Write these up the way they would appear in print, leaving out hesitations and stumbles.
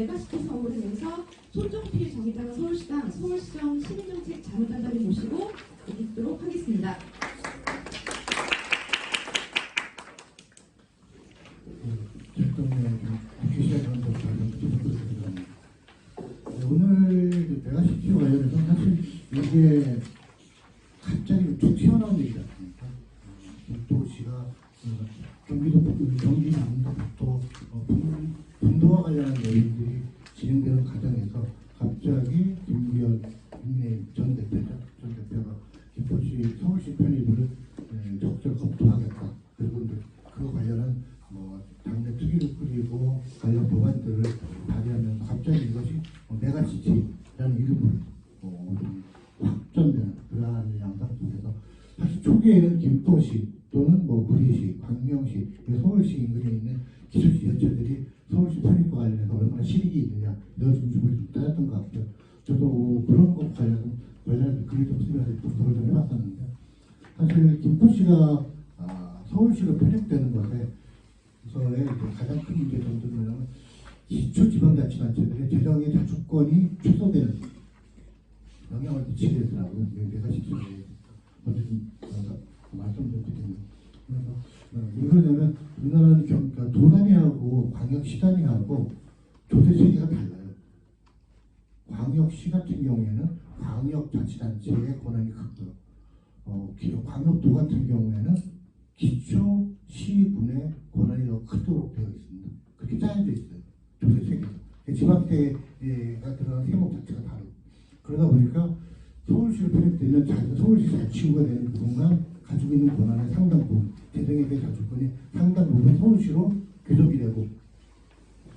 메가시티 선물을 위해서 손정필 정의당 서울시당 서울시정 시민정책 자문단장님 모시고 있도록 하겠습니다. 오늘 메가시티 관련해서 사실 이게 갑자기 툭 튀어나온 얘기지 않습니까? 도시가 경기도 남도북도 분도와 관련한 얘기들이 진행되는 과정에서 갑자기 김부현 전 대표가 김포시 서울시 편입을 적극 검토하겠다. 그리고 그 관련한 당내 특위를 꾸리고 관련 법안들을 발의하면서 갑자기 이것이 메가시티라는 이름으로 확전되는 그러한 양상 속에서 사실 초기에는 김포시 또는 구리시, 광명시, 서울시 인근에 있는 기술시 전체들이 서울시 편입과 관련해서 얼마나 실익이 있느냐 이런 중심을 좀 따졌던 것 같아요. 저도 그런 것 관련해서 글을 좀 쓰면서 분석을 좀 해봤었는데 사실 김포시가 서울시로 편입되는 것에 가장 큰 문제 정도는 기초지방자치단체들의 재정의 자주권이 축소되는 영향을 미치게 되더라고요. 메가시티에 어쨌든 말씀 좀 드립니다. 그래서 왜 그러냐면 우리나라는 도단위하고 광역시단위하고 조세 체계가 달라요. 광역시 같은 경우에는 광역자치단체의 권한이 크고요. 광역도 같은 경우에는 기초시군의 권한이 더 크도록 되어 있습니다. 그렇게 짜여져 있어요. 조세 체계가. 지방대가 들어간 세목 자체가 다르고. 그러다 보니까 서울시로 편입되면 서울시 자치구가 되는 부분만 가지고 있는 권한의 상당 부분, 재정에 대한 자주권이 상당 부분 서울시로 귀속이 되고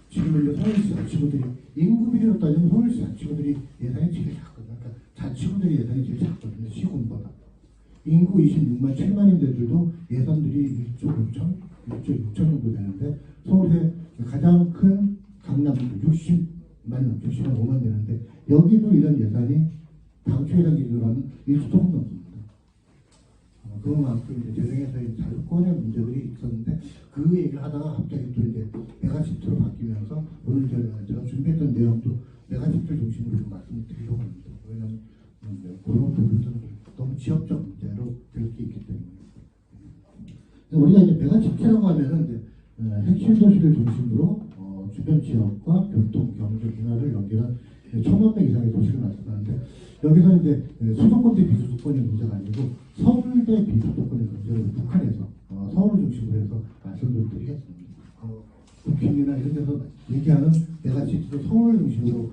지금 서울시 자치구들이 인구 비례로 따지면 서울시 자치구들이 예산이 제일 작거든요. 그러니까 자치구들이 예산이 제일 작거든요. 시군보다. 인구 26만 7만인데들도 예산들이 1조 6천 정도 되는데 서울의 가장 큰 강남 60만 5만 되는데 여기도 이런 예산이 당초 예산 기준으로 하면 1조 조금 넘습니다. 그만큼 이제 재정에서의 자주권의 문제들이 있었는데 그 얘기를 하다가 갑자기 또 이제 메가시티로 바뀌면서 오늘 제가 준비했던 내용도 메가시티를 중심으로 좀 말씀을 드리려고 합니다. 왜냐하면 그런 부분들은 너무 지역적 문제로 될 수 있기 때문에 우리가 이제 메가시티라고 하면은 이제 핵심 도시를 중심으로 주변 지역과 교통, 경제, 문화를 연결한 1,000만 명 이상의 도시를 말씀하는데 여기서 이제 수도권 대 비수도권의 문제가 아니고 서울 대 비수도권의 문제를 북한에서 서울을 중심으로 해서 말씀을 드리겠습니다. 북한이나 이런 데서 얘기하는 메가시티도 서울을 중심으로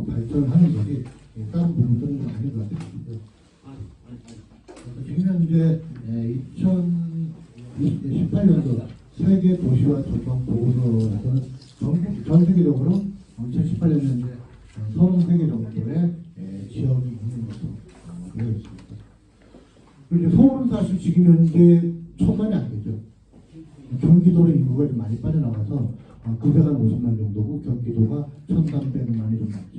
발전하는 것이 다른 부분들은 아닌 것 같아요. 지금 현재 2018년도 세계 도시화 조정 보고서에서는 전 세계적으로 2018년에 33개 정도의 지역이 있는 것으로 되어 있습니다. 그리고 서울은 사실 지금 현재 1,000만이 안 되죠. 경기도로 인구가 좀 많이 빠져나가서 950만 정도고 경기도가 1,300만이 좀 많죠.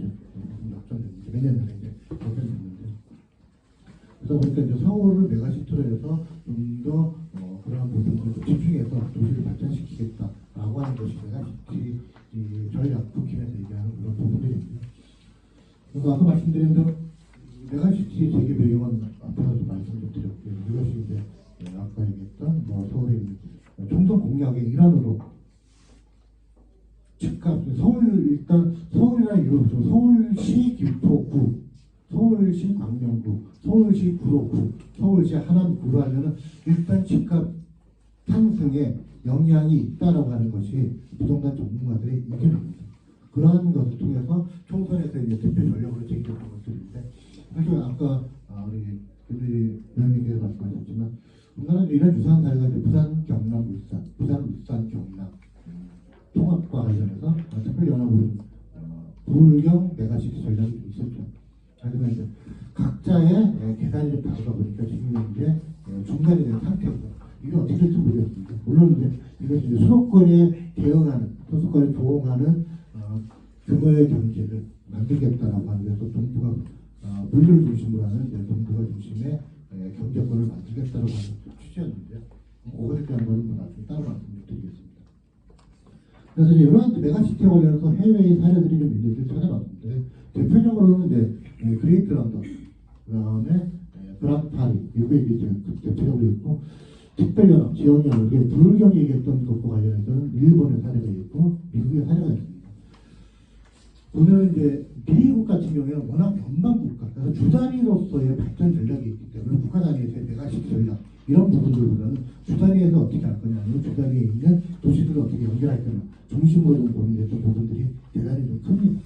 역전됐는데 몇 년 전에 이제 역전됐는데 그러다 보니까 이제 서울을 메가시티로 해서 좀 더 그러한 부분을 집중해서 도시를 발전시키겠다라고 하는 것이 메가시티 전략 국힘에서 얘기하는 그런 부분들입니다. 그래서 아까 말씀드린 대로 메가시티의 재개 배경은 앞에서도 말씀을 드렸고요. 이것이 이제 아까 얘기했던 서울의 총선 공약의 일환으로 즉각 일단 서울이라는 이유로 서울시 김포구, 서울시 광명구, 서울시 구로구, 서울시 하남구로 하면은 일단 집값 상승에 영향이 있다라고 하는 것이 부동산 전문가들의 의견입니다. 그러한 것을 통해서 총선에서 이제 대표 전략으로 제기했던 것들인데 사실 아까 우리 의원님께서 말씀하셨지만 우리나라는 이런 유사한 사례가 이제 부산, 경남, 울산, 부산, 울산, 경남 통합과 관련해서 특별연합으로 부울경 메가시티 전략이 있었죠. 하지만 이제 각자의 계산이 좀 다르다 보니까 지금 이제 중단이 된 상태입니다. 이게 어떻게 될지 모르겠습니다. 물론 이제 이것이 이제 수도권에 대응하는, 수도권에 조응하는 규모의 경제를 만들겠다라고 하는 데서 정부가 물류를 중심으로 하는 정부가 중심의 경제권을 만들겠다라고 하는 취지였는데 그것에 대한 것은 나중에 따로 말씀을 드리겠습니다. 그래서 이런 메가시티에 관련해서 해외의 사례들이 좀 있는지 찾아봤는데 대표적으로는 이제 그레이트 런던, 그다음에 브랑파리, 미국에 이제 대표적으로 있고 특별연합, 지역연합, 이게 불경이 얘기했던 것과 관련해서는 일본의 사례가 있고 미국의 사례가 있습니다. 보면 이제 미국 같은 경우에는 워낙 변방 국가, 그래서 주 단위로서의 발전 전략이 있기 때문에 국가 단위에서의 메가시티 전략 이런 부분들보다는 주 단위에서 어떻게 할 거냐, 아니면 주 단위에 있는 도시들을 어떻게 연결할 거냐 중심으로 좀 고민됐던 부분들이 대단히 좀 큽니다.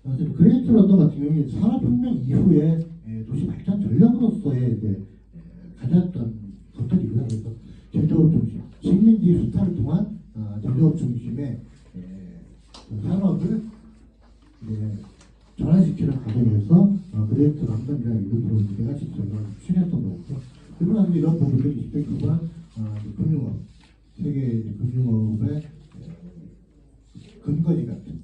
그래서 그레이트 런던 같은 경우에 산업혁명 이후에 도시 발전 전략으로서의 이제 가졌던 것들이고요. 그래서 제조업 중심, 식민지 수탈을 통한 제조업 중심의 산업을 전환시키는 과정에서 그레이트 런던이라는 이름으로 메가시티 전략을 추진했던 거고, 그리고 나서 이런 부분들이 있을 때 그거는 금융업, 세계 금융업의 근거지 같은,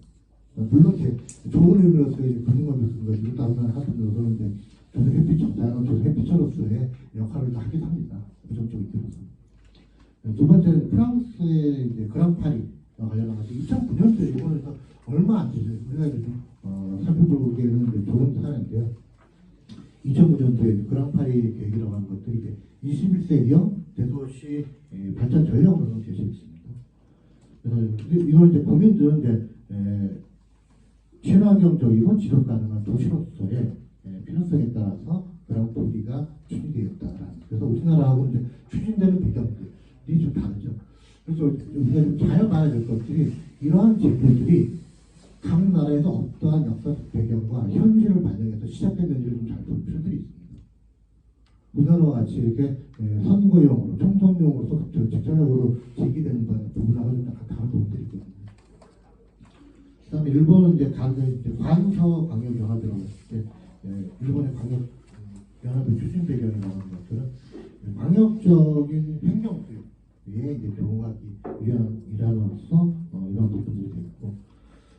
물론 이제 좋은 의미로서의 금융업의 근거지를 다른 하더라도 이제 조선 햇빛, 다양한 조선 햇빛으로서의 역할을 하기도 합니다. 부정적인 들어서. 두 번째는 프랑스의 이제 그랑파리와 관련해서 2009년도에 일본에서 얼마 안 되죠. 우리가 좀 살펴보기에는 좋은 사례인데요. 2009년도에 그랑파리 계획이라고 하는 것들이 이제 21세기형 대도시 발전 전략으로 제시했습니다. 그래서 이걸 이제 국민들은 이제 친환경적이고 지속 가능한 도시로서의 필요성에 따라서 그랑파리가 추진되었다라는. 그래서 우리나라하고 이제 추진되는 배경들이 좀 다르죠. 그래서 우리가 좀 잘 봐야 될 것들이 이러한 제도들이 각 나라에서 어떠한 역사적 배경과 현실을 반영해서 시작됐는지를 좀 잘 볼 필요들이 있습니다. 우리나라와 같이 이렇게 선거용으로, 총선용으로서 직접적으로 제기되는 부분하고는 약간 다른 부분들이 있거든요. 그 다음에 일본은 이제 관서 광역 연합이라고 했을 때, 일본의 광역 연합의 추진 배경이라고 하는 것들은 광역적인 행정 수요에 이제 경우가 일환으로서 이런 부분들이 있고,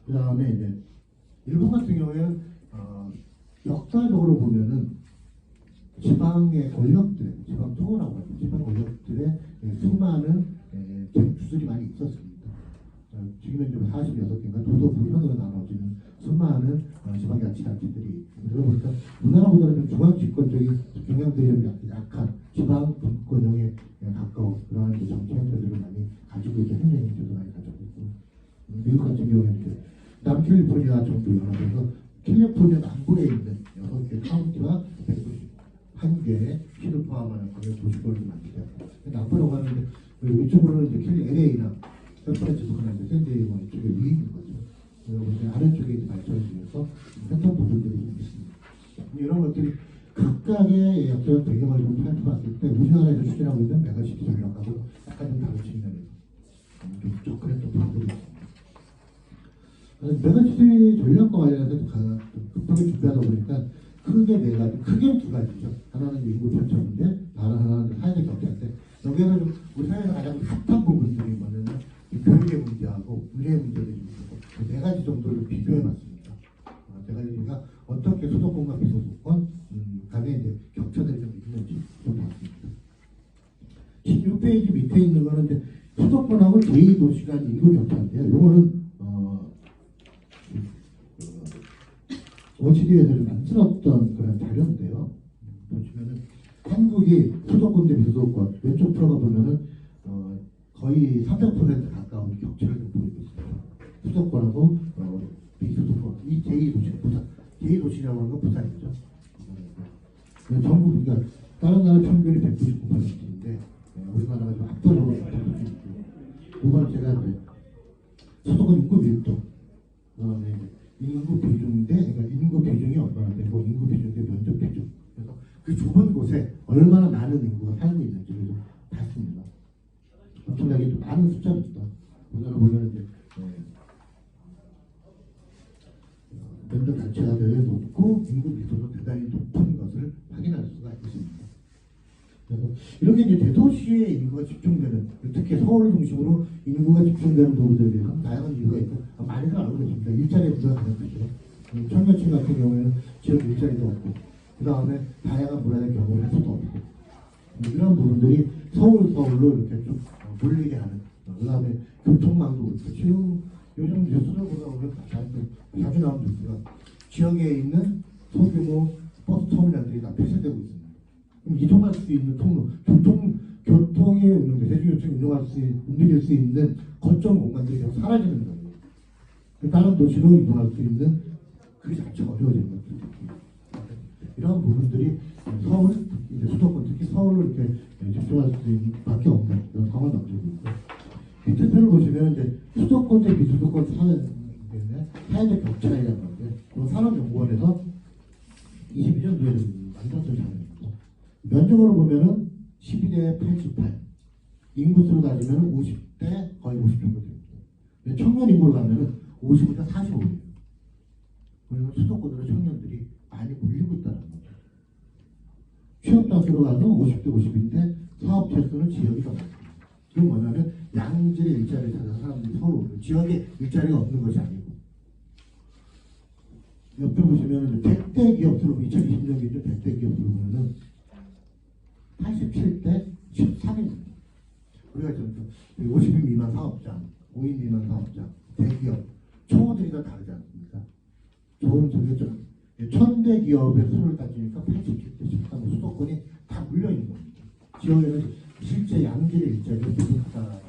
그 다음에 이제 일본 같은 경우에는 역사적으로 보면은 지방의 권력들, 지방 토호라고 하죠. 지방 권력들의 수많은 주술이 많이 있었습니다. 지금은 좀 46개인가 도도부 현으로 나눠지는 수많은 지방자치단체들이, 그러다 보니까 우리나라보다는 좀 중앙집권적인 경향들이 약한 지방 분권형에 가까운 그러한 정치 행태들을 많이 가지고 있는 행정행태도 많이 가지고 있고, 미국 같은 경우에는 이제 남캘리포니아 정도 연합에서 캘리포니아 남부에 있는 6개 카운티와 191개의 시를 포함하는 광역 도시권을 만들게 합니다. 남부라고 하는데 이쪽으로는 이제 LA나 샌프란시스코나 이제 샌디에이고 이쪽에 위에 있는 거죠. 그리고 이제 아래쪽에 이제 발전을 위해서 했던 부분들이 좀 있습니다. 이런 것들이 각각의 역사적 배경을 좀 살펴봤을 때 우리나라에서 추진하고 있는 메가시티 전략하고 약간 좀 다른 측면에서 좀 접근했던 부분들이 있습니다. 메가시티 전략과 관련해서 급하게 준비하다 보니까 크게 두 가지죠. 하나는 인구 편차 문제, 다른 하나는 사회적 격차인데, 여기에서 좀 우리 사회에서 가장 핫한 부분들이 뭐냐면 교육의 문제하고 문제의 문제들이 있고, 네 가지 정도를 비교해봤습니다. 네 가지가 어떻게 수도권과 비수도권 간에 이제 격차들이 좀 있는지 좀 봤습니다. 16페이지 밑에 있는 거는 이제 수도권하고 제2도시 간 인구 격차인데요. 이거는 OECD에서 만들었던 그런 자료인데요. 보시면은 한국이 수도권 대 비수도권 왼쪽 들어가 보면은 거의 300% 가까운 격차를 좀 보이고 있습니다. 수도권하고 비수도권, 이 제2도시, 부산, 제2도시라고 하는 건 부산이죠. 전국, 그러니까 다른 나라 평균이 199%인데 우리나라가 좀 압도적으로 높은 있고, 두 번째가 이제 수도권 인구 밀도, 그다음에 인구 비중 대, 그러니까 인구 비중이 얼마나 되고 인구 비중 대 면적 비중. 그래서 그 좁은 곳에 얼마나 많은 인구가 살고 있는지를 좀 봤습니다. 엄청나게 좀 많은 숫자입니다. 우리나라 보면 이제 면적 자체가 되게 높고 인구 밀도도 대단히 높은 것을 확인할 수가 있습니다. 그래서 이렇게 이제 대도시에 인구가 집중되는, 특히 서울 중심으로 인구가 집중되는 부분들에 대해서 다양한 이유가 있고 많이들 알고 계십니다. 일자리 문제가 가장 크죠. 청년층 같은 경우에는 지역 일자리도 없고, 그 다음에 다양한 문화적 경험을 할 수도 없고, 이런 부분들이 서울로 이렇게 좀 몰리게 하는 그다음에 교통망도 그렇고 지금 요즘 뉴스를 보다 보면 자주 나오는 뉴스가 지역에 있는 소규모 버스 터미널들이 다 폐쇄되고 있습니다. 그럼 이동할 수 있는 통로, 교통에 있는 대중교통 움직일 수 있는 거점 공간들이 계속 사라지는 거예요. 다른 도시로 이동할 수 있는 그 자체가 어려워지는 거죠. 이런 부분들이 서울, 이제 수도권, 특히 서울을 이렇게 집중할 수 있는 밖에 없는 그런 상황을 만들고 있고, 밑에 표를 보시면 이제 수도권 대 비수도권 사회적 격차라는 건데, 산업연구원에서 22년도에 만들었던 자료입니다. 면적으로 보면은 12대 88, 인구수로 따지면 50대 거의 50 정도 됩니다. 청년 인구로 가면은 50부터 45예요. 그러면 수도권으로 청년들이 많이 몰리고 있다는 거죠. 취업자 수로 가서 50대 50인데 사업체 수는 지역이 더 많습니다. 그건 뭐냐면 양질의 일자리를 찾아서 사람들이 서로 오고, 지역에 일자리가 없는 것이 아니고. 옆에 보시면 100대 기업 수로 2020년 기준 100대 기업 수로 보면은 87대 13입니다. 우리가 지금 50인 미만 사업자, 5인 미만 사업자, 대기업, 초들이 다 다르지 않습니까? 좋은 저게 1000대 기업의 수를 따지니까 87대 13, 수도권이 다 물려있는 겁니다. 지역에는 실제 양질의 일자리가 부족하다는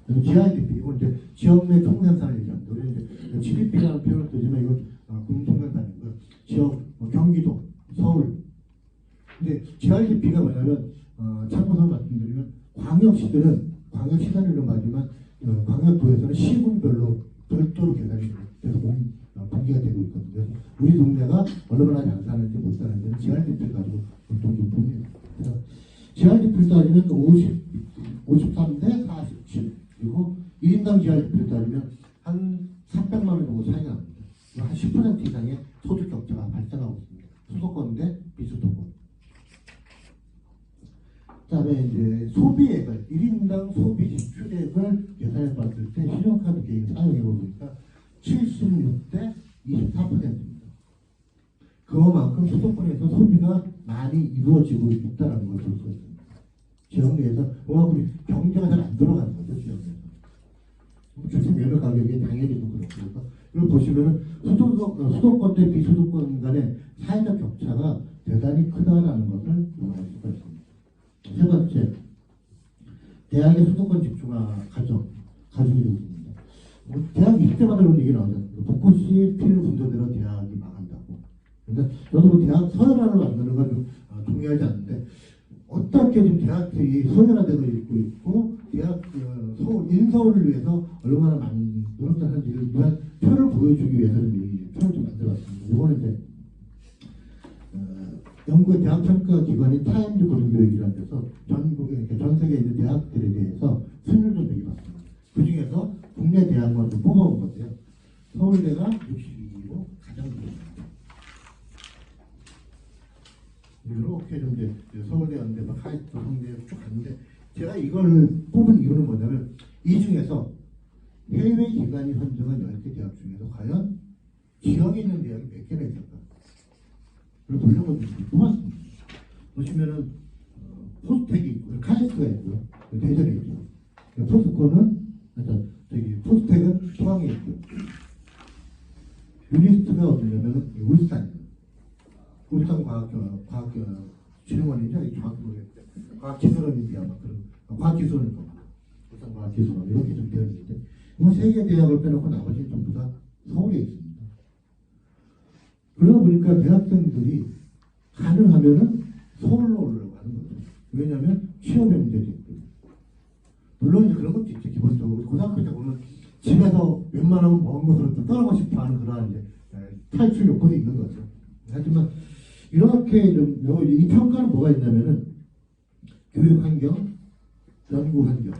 거죠. GIDP, 이건 이제 지역 내 총생산을 얘기합니다. 우리는 이제 GDP라는 표현을 쓰지만 이건 국민총생산이고요. 지역, 경기도, 서울. 근데 GIDP가 뭐냐면, 참고서 말씀드리면, 광역시들은, 광역시단위로 말하지만, 광역도에서는 시군별로 별도로 계산이 돼서 공개가 되고 있거든요. 우리 동네가 얼마나 잘 사는지 못 사는지는 GRDP를 가지고 보통 좀 봅니다. 그래서 GRDP를 따지면 53대 47, 그리고 1인당 GRDP를 따지면 한 300만 원 정도 차이가 납니다. 한 10% 이상의 소득 격차가 발생하고 있습니다. 수도권 대 비수도권. 그다음에 이제 소비액을 1인당 소비 지출액을 계산해 봤을 때 신용카드 개인 사용액을 보니까 76대 24%입니다. 그만큼 수도권에서 소비가 많이 이루어지고 있다는 걸 볼 수 있습니다. 지역 내에서 그만큼 경제가 잘 안 돌아가는 거죠, 지역 내에서. 주식 매매 가격이 당연히 좀 그렇고, 이걸 보시면은 수도권 대 비수도권 간의 사회적 격차가 대단히 크다라는 것을 알 수가 있습니다. 세 번째, 대학의 수도권 집중화 가중이 되고 있습니다. 대학 20대마다 그런 얘기 나오잖아요. 벚꽃이 피는 분도대로 대학이 망한다고. 그런데 저도 대학 서열화를 만드는 건 좀 동의하지 않는데, 어떻게 지금 대학들이 서열화되고 있고, 대학 인서울을 위해서 얼마나 많은 노력을 하는지를 위한 표를 보여주기 위해서 이 표를 좀 만들어봤습니다. 이거는 이제 영국의 대학 평가 기관인 타임즈 고등교육이라는 데서 전국에 전 세계에 있는 대학들에 대해서 순위를 좀 매겨봤습니다. 그 중에서 국내 대학만 좀 뽑아온 건데요. 서울대가 62위로 가장 높습니다. 이렇게 좀 이제 서울대 연대 막 하이트 성대 쭉 갔는데, 제가 이걸 뽑은 이유는 뭐냐면, 이 중에서 해외 기관이 선정한 10개 대학 중에서 과연 지역에 있는 대학이 몇 개나 있을까? 그걸 보려고 뽑았습니다. 보시면은 포스텍이 있고요, 카이스트가 있고요, 대전에 있죠. 포스코는 포스텍은 포항에 있고요. 유니스트가 어디냐면은 울산이에요. 울산과학진흥원이죠. 정확히 모르겠는데 과학기술원인지 아마 그런 과학기술원인 겁니다. 울산과학기술원 이렇게 좀 되어 있는데, 이 세 개 대학을 빼놓고 나머지는 전부 다 서울에 있습니다. 그러다 보니까 대학생들이 가능하면은 서울로 오려고 하는 거죠. 왜냐하면 취업의 문제도 있고, 물론 이제 그런 것도 있죠. 기본적으로 고등학교 때 보면 집에서 웬만하면 먼 곳으로 좀 떠나고 싶어하는 그런 이제 탈출 요건이 있는 거죠. 하지만 이렇게 이 평가는 뭐가 있냐면은 교육 환경, 연구 환경,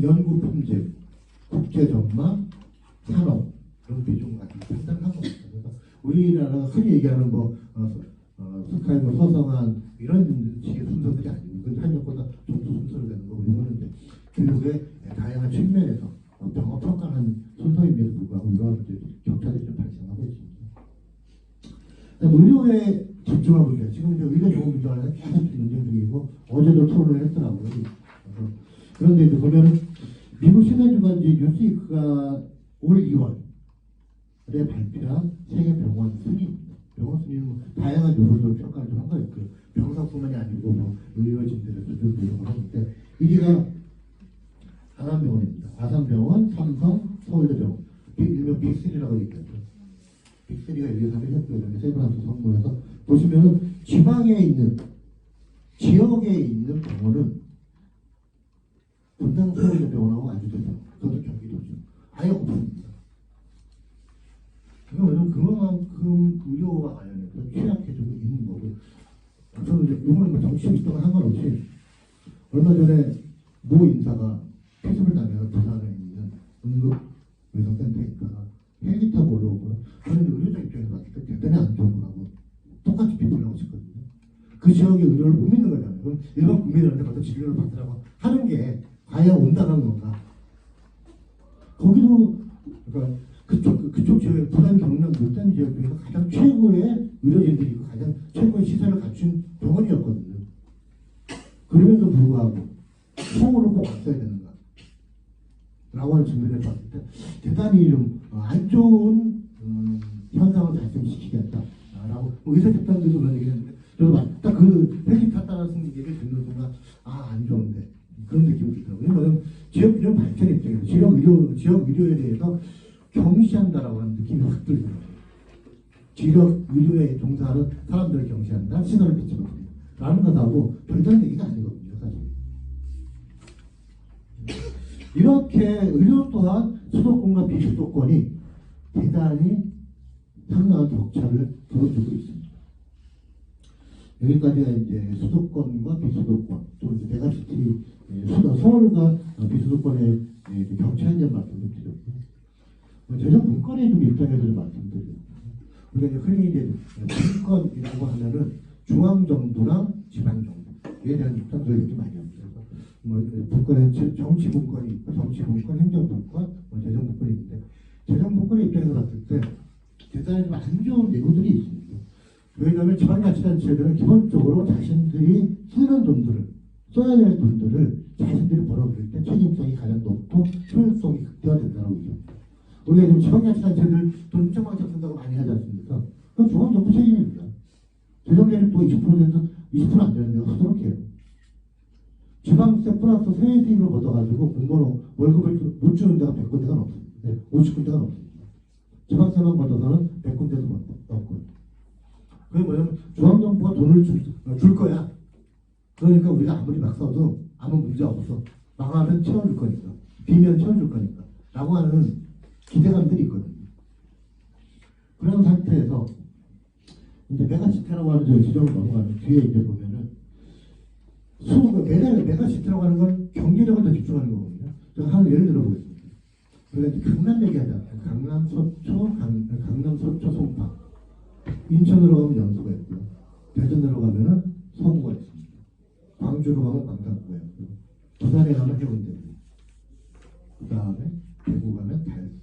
연구 품질, 국제 전망, 산업 그런 비중 같은 판단을 하고 있습니다. 그래서 우리나라가 흔히 얘기하는 스카이 서성한 이런 식의 순서들이 아니고, 그 학력보다 점수 순서로 되는 거고, 이거는 이제 교육의 다양한 측면에서 병합 평가하는 순서임에도 불구하고 이런 격차들이 좀 발생하고 있습니다. 의료에 집중하고 있어요. 지금 이제 의료 요금 민주화는 계속 논쟁 중이고, 어제도 토론을 했더라고요. 그런데 이제 보면은 미국 신뢰주간지 뉴스위크가 올 2월에 발표한 세계 병원 순위입니다. 병원 순위는 뭐 다양한 요소들 평가를 좀 한 거예요. 그 병사뿐만이 아니고 뭐 의료진들의 수준도 이런 걸 하는데 1위가 하남병원입니다. 아산병원, 삼성, 서울대병원, 일명 빅3라고 얘기하죠. 빅3가 여기서 3개 세브란스 성모에서 보시면은 지방에 있는 지역에 있는 병원은 분당 서울대병원하고 안주대병원, 그것도 경기도죠. 아예 없습니다. 왜냐면 그만큼 의료와 관련해서 취약해지고 있는 거고. 저는 이제 이거는 뭐 정치적 있다고 상관없이 얼마 전에 모 인사가 피습을 당해서 부산에 있는 응급의료센터에 있다가 헬기 타고 올라오고 저는 의료적 입장에서 봤을 때 대단히 안 좋은 거라고 똑같이 비판하고 싶거든요. 그 지역의 의료를 못 믿는 거잖아요. 그럼 일반 국민들한테 가서 진료를 받으라고 하는 게 과연 온당한 건가? 거기도 그러니까 그쪽 지역에 부산, 경남, 울산 지역 중에서 가장 최고의 의료진들이 있고 가장 최고의 시설을 갖춘 병원이었거든요. 그럼에도 불구하고 성우를 꼭 왔어야 되는가? 라고 하는 측면에서 봤을 때 대단히 좀 안 좋은 현상을 발생시키겠다. 라고 의사 집단들도 그런 얘기를 했는데 저도 딱 그 헬기 탔다는 얘기를 듣는 순간 안 좋은데 그런 느낌이 들더라고요. 왜냐면 지역 의료 발전 입장에서 지역 의료에 대해서 경시한다라고 하는 느낌이 확 들더라고요. 지역 의료에 종사하는 사람들을 경시한다, 시선을 빗지 못한다 라는 것하고 별다른 얘기가 아니거든요, 사실. 이렇게 의료 또한 수도권과 비수도권이 대단히 상당한 격차를 보여주고 있습니다. 여기까지가 이제 수도권과 비수도권, 또 이제 메가시티, 서울과 비수도권의 격차에 대한 말씀을 드렸고요. 재정 분권의 좀 입장에서 좀 말씀드려요. 우리가 이제 흔히 이제 분권이라고 하면은 중앙정부랑 지방정부에 대한 입장도 이렇게 많이 합니다. 뭐 분권에 정치 분권이 있고 정치 분권, 행정 분권, 재정 분권이 있는데 재정 분권의 입장에서 봤을 때 대단히 좀 안 좋은 예고들이 있습니다. 왜냐하면 지방자치단체들은 기본적으로 자신들이 쓰는 돈들을 써야 될 돈들을 자신들이 벌어들일 때 책임성이 가장 높고 효율성이 극대화된다고 얘기합니다. 우리가 지금 지방자치단체들 돈 정망적 쓴다고 많이 하지 않습니까? 그건 중앙정부 책임입니다. 재정계획도 20%안 되는 데가 수두룩해요. 지방세 플러스 세외 수입을 걷어가지고 공무원 월급을 못 주는 데가 100군데가 넘습니다. 50군데가 넘습니다. 지방세만 걷어서는 100군데도 없고요. 그게 뭐냐면 중앙정부가 돈을 줄 거야. 그러니까 우리가 아무리 막 써도 아무 문제 없어. 망하면 채워줄 거니까. 비면 채워줄 거니까. 라고 하는 기대감들이 있거든요. 그런 상태에서 이제 메가시티라고 하는 저 지점을 넘어가는 뒤에 이제 보면은 메가시티라고 하는 건 경제력을 더 집중하는 거거든요. 제가 하나 예를 들어보겠습니다. 우리가 이제 강남 얘기하자. 강남, 서초, 송파. 인천으로 가면 연수가 있고요. 대전으로 가면은 서구가 있습니다. 광주로 가면 광산구가 있고요. 부산에 가면 해운대고. 그 다음에 대구 가면 달서.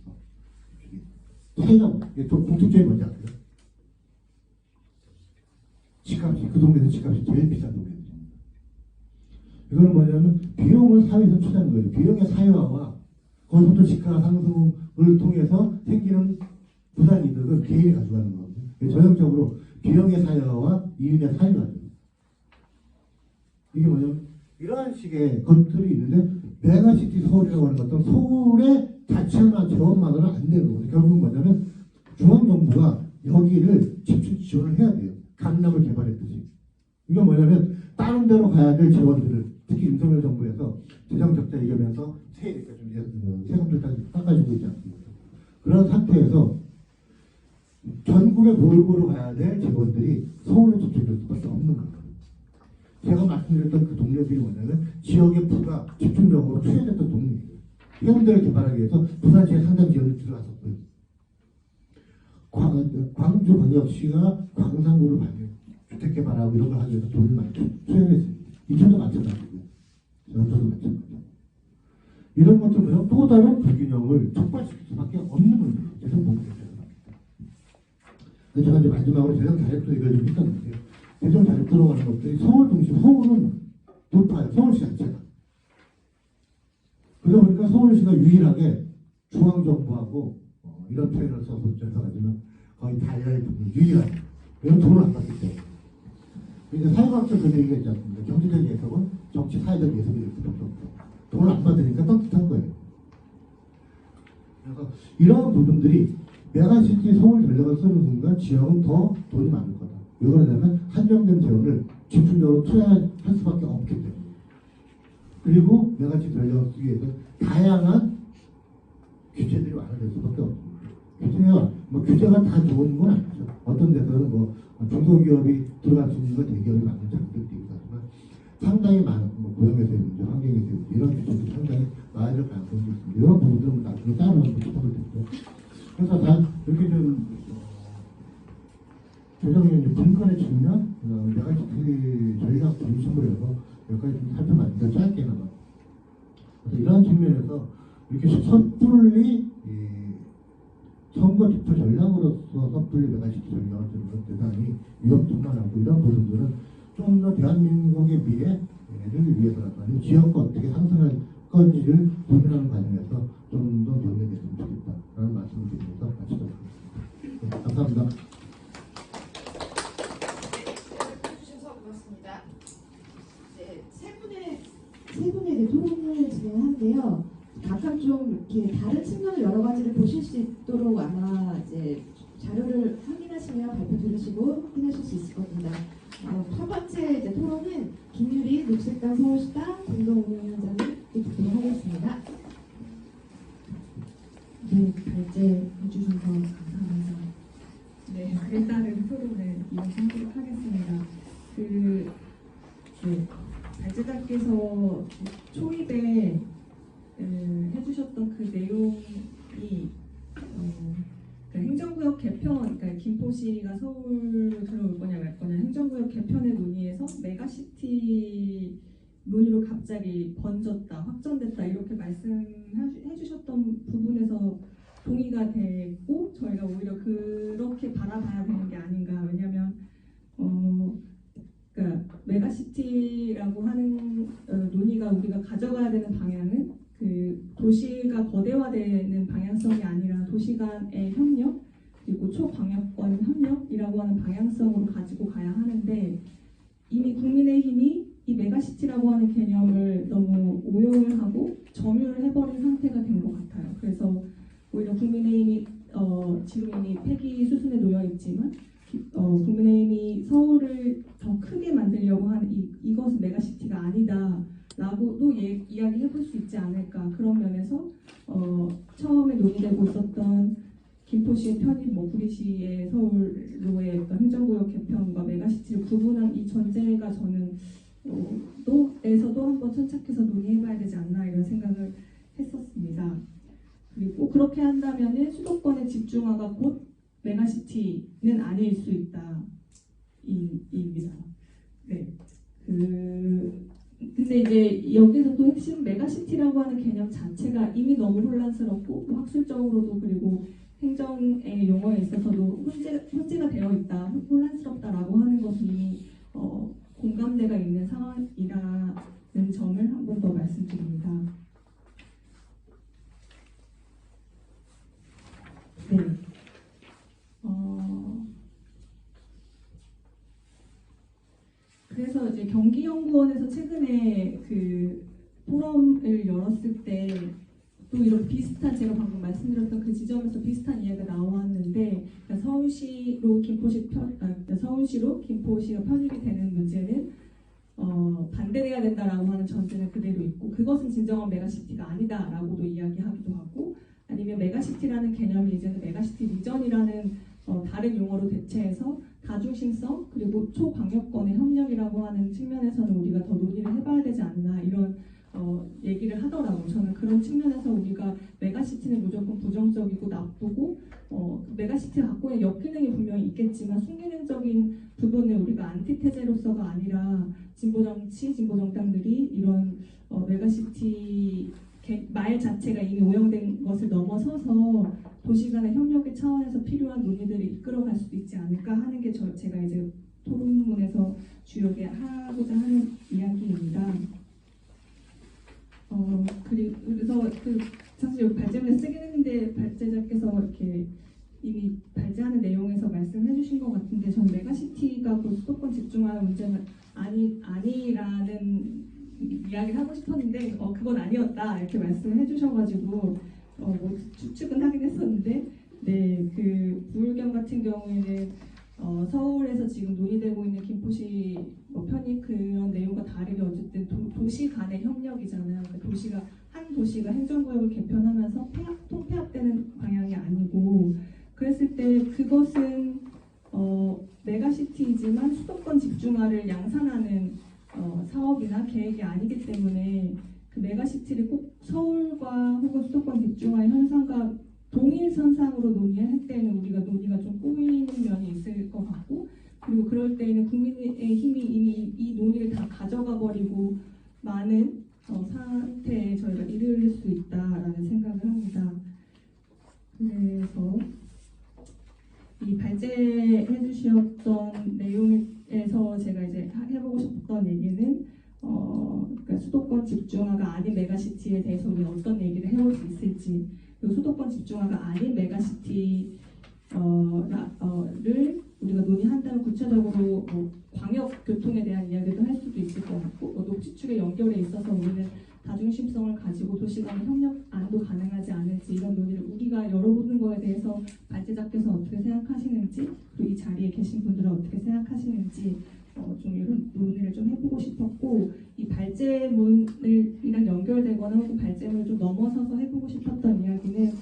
차이가 공통점이 뭔지 아세요? 집값이 그 동네에서 집값이 제일 비싼 동네입니다. 이거는 뭐냐면 비용을 사회에서 투자한 거예요. 비용의 사회화와 거기서부터 집가 상승을 통해서 생기는 부산 이득을 개인이 가져가는 거거든요. 전형적으로 비용의 사회화와 이윤의 사회화죠. 이게 뭐냐면 이러한 식의 것들이 있는데 메가시티 서울이라고 하는 것도 서울의 자체나 재원만으로는 안 되는 거거든요. 결국은 뭐냐면 중앙정부가 여기를 집중 지원을 해야 돼요. 강남을 개발했듯이. 이건 뭐냐면 다른 데로 가야 될 재원들을 특히 윤석열 정부에서 재정 적자 이기면서 세금을 깎아주고 있지 않습니까? 그런 상태에서 전국에 골고루 가야 될 재원들이 서울에 집중될 수밖에 없는 거예요. 제가 말씀드렸던 그 동네들이 뭐냐면 지역의 부가 집중적으로 투여됐던 동네예요. 해운대를 개발하기 위해서 부산시에 상당 지원을 들어갔었고요. 광주광역시가 광산구를 주택 개발하고 이런 걸 하기 위해서 돈을 많이 투여했습니다. 인천도 마찬가지고요. 전주도 마찬가지고. 이런 것들은 또 다른 불균형을 촉발시킬 수밖에 없는 문제예요. 재정 봉쇄에서. 제가 이제 마지막으로 재정 자립도 얘기를 좀 했었는데요. 재정 자립 들어가는 것들이 서울 중심, 서울은 높아요. 서울시 자체가. 그러다 보니까 서울시가 유일하게 중앙정부하고 이런 표현을 써서 가지고 거의 다이아의 부분이 유일하게 이런 돈을 안 받기 때문에. 그러니까 사회과학적 그런 얘기가 있지 않습니까? 경제적 예석은 정치 사회적 예석이 될 수밖에 없고 돈을 안 받으니까 떳떳한 거예요. 그래서 이런 부분들이 메가시티 서울 전략을 쓰는 순간 지역은 더 돈이 많을 거다. 왜 그러냐면 한정된 재원을 집중적으로 투자할 수밖에 없기 때문에. 그리고 메가시티 전략을 쓰기 위해서 다양한 규제들이 완화될 수밖에 없습니다. 규제가 다 좋은 건 아니죠. 어떤 데서는 중소기업이 들어갈 수 있는 거 대기업이 만든 장벽도 있고 하지만 상당히 많은 고용에서의 문제, 환경에서의 문제 이런 규제들이 상당히 많아질 가능성이 있습니다. 이런 부분들은 나중에 따로 한번 짚어볼 텐데 그래서 다 이렇게 좀 조정의 분권의 측면, 메가시티 전략 중심으로 해서 몇 가지 좀 살펴봤는데 짧게나마 그래서 이러한 측면에서 이렇게 섣불리 선거 뒷표 전략으로서 섣불리 메가시티 전략을 쓰는 건 대단히 위험천만하고 이런 부분들은 좀 더 대한민국의 미래를 위해서라도 아니면 지역과 어떻게 상승할 건지를 고민하는 과정에서 좀 더 논의가 됐으면 좋겠다라는 말씀을 드리면서 마치도록 하겠습니다. 네, 감사합니다. 해주셔서 고맙습니다. 네, 세 분의 이제 토론을 진행하는데요. 각각 좀 이렇게 다른 측면을 여러 가지를 보실 수 있도록 아마 이제 자료를 확인하시면 발표 들으시고 확인하실 수 있을 겁니다. 첫 번째 이제 토론은 김유리 녹색당 서울시당 공동운영위원장님 듣도록 하겠습니다. 네, 발제 해주셔서 감사합니다. 네, 일단은 토론을 이어가도록 하겠습니다. 발제자께서 초입에 해주셨던 그 내용이 행정구역 개편, 그러니까 김포시가 서울로 들어올 거냐 말 거냐 행정구역 개편의 논의에서 메가시티 논의로 갑자기 번졌다, 확전됐다 이렇게 말씀해 주셨던 부분에서 동의가 됐고 저희가 오히려 그렇게 바라봐야 되는 게 아닌가. 왜냐하면 그러니까 메가시티라고 하는 논의가 우리가 가져가야 되는 방향은 그 도시가 거대화되는 방향성이 아니라 도시 간의 협력 그리고 초광역권 협력이라고 하는 방향성으로 가지고 가야 하는데 이미 국민의힘이 이 메가시티라고 하는 개념을 너무 오용을 하고 점유를 해버린 상태가 된 것 같아요. 그래서 오히려 국민의힘이 지금 이미 폐기 수순에 놓여 있지만 국민의힘이 서울을 더 크게 만들려고 하는 이것은 메가시티가 아니다. 라고도 이야기해볼 수 있지 않을까. 그런 면에서 처음에 논의되고 있었던 김포시의 편입, 구리시의 서울로의 어떤 행정구역 개편과 메가시티를 구분한 이 전제가 저는 에서도 한번 천착해서 논의해봐야 되지 않나 이런 생각을 했었습니다. 그리고 그렇게 한다면은 수도권의 집중화가 곧 메가시티는 아닐 수 있다. 입니다. 네. 근데 이제 여기서도 핵심 메가시티라고 하는 개념 자체가 이미 너무 혼란스럽고 학술적으로도 그리고 행정의 용어에 있어서도 혼재가 되어 있다, 혼란스럽다라고 하는 것이 이미 공감대가 있는 상황이라는 점을 한 번 더 말씀드립니다. 네. 그래서 이제 경기연구원에서 최근에 그 포럼을 열었을 때 또 이런 비슷한 제가 방금 말씀드렸던 그 지점에서 비슷한 이야기가 나왔는데 그러니까 서울시로 김포시가 편입이 되는 문제는 반대돼야 된다라고 하는 전제는 그대로 있고 그것은 진정한 메가시티가 아니다라고도 이야기하기도 하고 아니면 메가시티라는 개념이 이제는 메가시티 리전이라는 다른 용어로 대체해서 다중심성 그리고 초광역권의 협력이라고 하는 측면에서는 우리가 더 논의를 해봐야 되지 않나 이런 얘기를 하더라고요. 저는 그런 측면에서 우리가 메가시티는 무조건 부정적이고 나쁘고 메가시티가 갖고 있는 역기능이 분명히 있겠지만 순기능적인 부분을 우리가 안티테제로서가 아니라 진보정치, 진보정당들이 이런 메가시티 말 자체가 이미 오염된 것을 넘어서서 도시 간의 협력의 차원에서 필요한 논의들을 이끌어갈 수도 있지 않을까 하는 게 제가 이제 토론문에서 주요하게 하고자 하는 이야기입니다. 그래서 사실 여기 발제문에 쓰긴 했는데 발제자께서 이렇게 이미 발제하는 내용에서 말씀해 주신 것 같은데 저는 메가시티가 그 수도권 집중화의 문제는 아니라는 이야기를 하고 싶었는데 그건 아니었다 이렇게 말씀을 해주셔가지고 뭐 추측은 하긴 했었는데 네, 그 부울경 같은 경우에는 서울에서 지금 논의되고 있는 김포시 편입 그런 내용과 다르게 어쨌든 도시 간의 협력이잖아요. 그러니까 한 도시가 행정구역을 개편하면서 통폐합되는 방향이 아니고 그랬을 때 그것은 메가시티이지만 수도권 집중화를 양산하는 사업이나 계획이 아니기 때문에 그 메가시티를 꼭 서울과 혹은 수도권 집중화의 현상과 동일 선상으로 논의할 때는 우리가 논의가 좀 꼬이는 면이 있을 것 같고 그리고 그럴 때에는 국민의 힘이 이미 이 논의를 다 가져가 버리고 많은 상태에 저희가 이를 수 있다라는 생각을 합니다. 그래서 이 발제해 주셨던 내용에서 제가 이제 해보고 싶었던 얘기는 그러니까 수도권 집중화가 아닌 메가시티에 대해서 우리가 어떤 얘기를 해볼 수 있을지 그리고 수도권 집중화가 아닌 메가시티를 우리가 논의한다면 구체적으로 뭐 광역 교통에 대한 이야기도 할 수도 있을 것 같고 녹지축의 연결에 있어서 우리는 다중심성을 가지고 도시간의 협력안도 가능하지 않을지 이런 논의를 우리가 열어보는 거에 대해서 발제자께서 어떻게 생각하시는지 그리고 이 자리에 계신 분들은 어떻게 생각하시는지 좀 이런 논의를 좀 해보고 싶었고 이 발제문이랑 연결되거나 혹은 발제문을 좀 넘어서서 해보고 싶었던 이야기는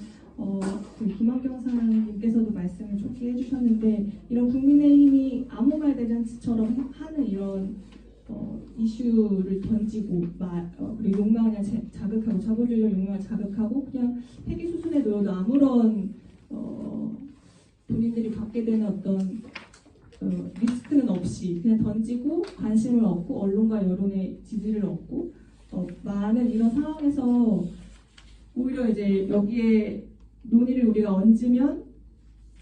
그 김한경 사장님께서도 말씀을 좋게 해주셨는데 이런 국민의힘이 아무 말 대잔치처럼 하는 이런 이슈를 던지고 그리고 욕망을 그냥 자극하고 자본주의적 욕망을 자극하고 그냥 폐기 수순에 놓여도 아무런 본인들이 받게 되는 어떤 리스크는 없이 그냥 던지고 관심을 얻고 언론과 여론의 지지를 얻고 많은 이런 상황에서 오히려 이제 여기에 논의를 우리가 얹으면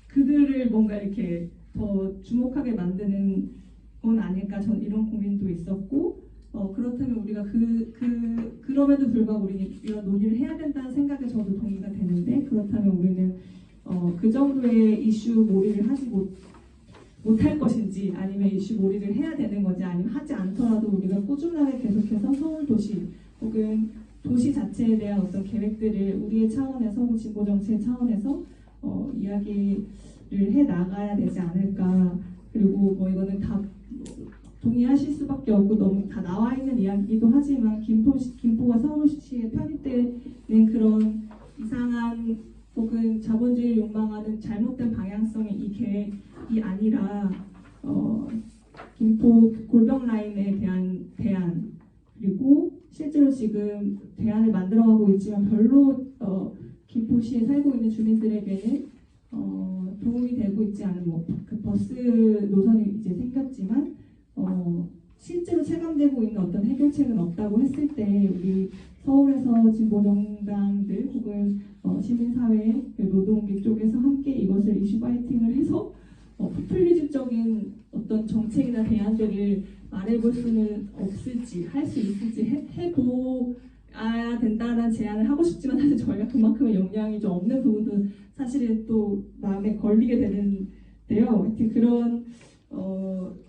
그들을 뭔가 이렇게 더 주목하게 만드는 건 아닐까 전 이런 고민도 있었고 그렇다면 우리가 그럼에도 불구하고 우리는 이런 논의를 해야 된다는 생각에 저도 동의가 되는데 그렇다면 우리는 그 정도의 이슈 몰이를 하지 못할 것인지 아니면 이슈 몰이를 해야 되는 건지 아니면 하지 않더라도 우리가 꾸준하게 계속해서 서울 도시 혹은 도시 자체에 대한 어떤 계획들을 우리의 차원에서 혹은 진보 정치의 차원에서 이야기를 해 나가야 되지 않을까. 그리고 뭐 이거는 다 동의하실 수밖에 없고 너무 다 나와 있는 이야기이기도 하지만 김포가 서울시에 편입되는 그런 이상한 혹은 자본주의를 욕망하는 잘못된 방향성의 이 계획이 아니라 김포 골병 라인에 대한 대안 그리고 실제로 지금 대안을 만들어가고 있지만 별로 김포시에 살고 있는 주민들에게는 도움이 되고 있지 않은 그 버스 노선이 이제 생겼지만 실제로 체감되고 있는 어떤 해결책은 없다고 했을 때 우리 서울에서 진보정당들 혹은 시민사회 노동계 쪽에서 함께 이것을 이슈 파이팅을 해서 포퓰리즘적인 어떤 정책이나 대안들을 말해볼 수는 없을지 할 수 있을지 해보아야 된다는 제안을 하고 싶지만 사실 저희가 그만큼의 역량이 좀 없는 부분도 사실은 또 마음에 걸리게 되는데요. 하여튼 그런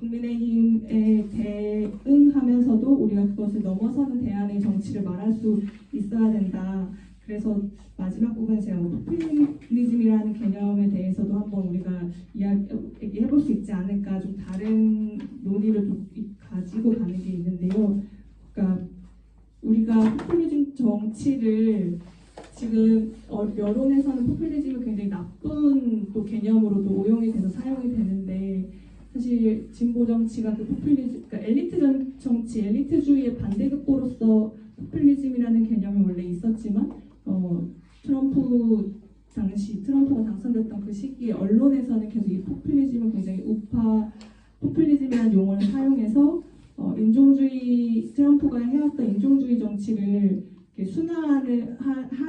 국민의힘에 대응하면서도 우리가 그것을 넘어서는 대안의 정치를 말할 수 있어야 된다. 그래서 마지막 부분에 제가 포퓰리즘이라는 개념에 대해서도 한번 우리가 얘기해볼 수 있지 않을까 좀 다른 논의를 좀 가지고 가는 게 있는데요. 그러니까 우리가 포퓰리즘 정치를 지금 여론에서는 포퓰리즘이 굉장히 나쁜 또 개념으로도 오용이 돼서 사용이 되는데 사실 진보 정치가 그 포퓰리즘, 그러니까 엘리트 정치, 엘리트주의의 반대급보로서 포퓰리즘이라는 개념이 원래 있었지만 트럼프가 당선됐던 그 시기에 언론에서는 계속 이 포퓰리즘을 굉장히 포퓰리즘이라는 용어를 사용해서 트럼프가 해왔던 인종주의 정치를 순화를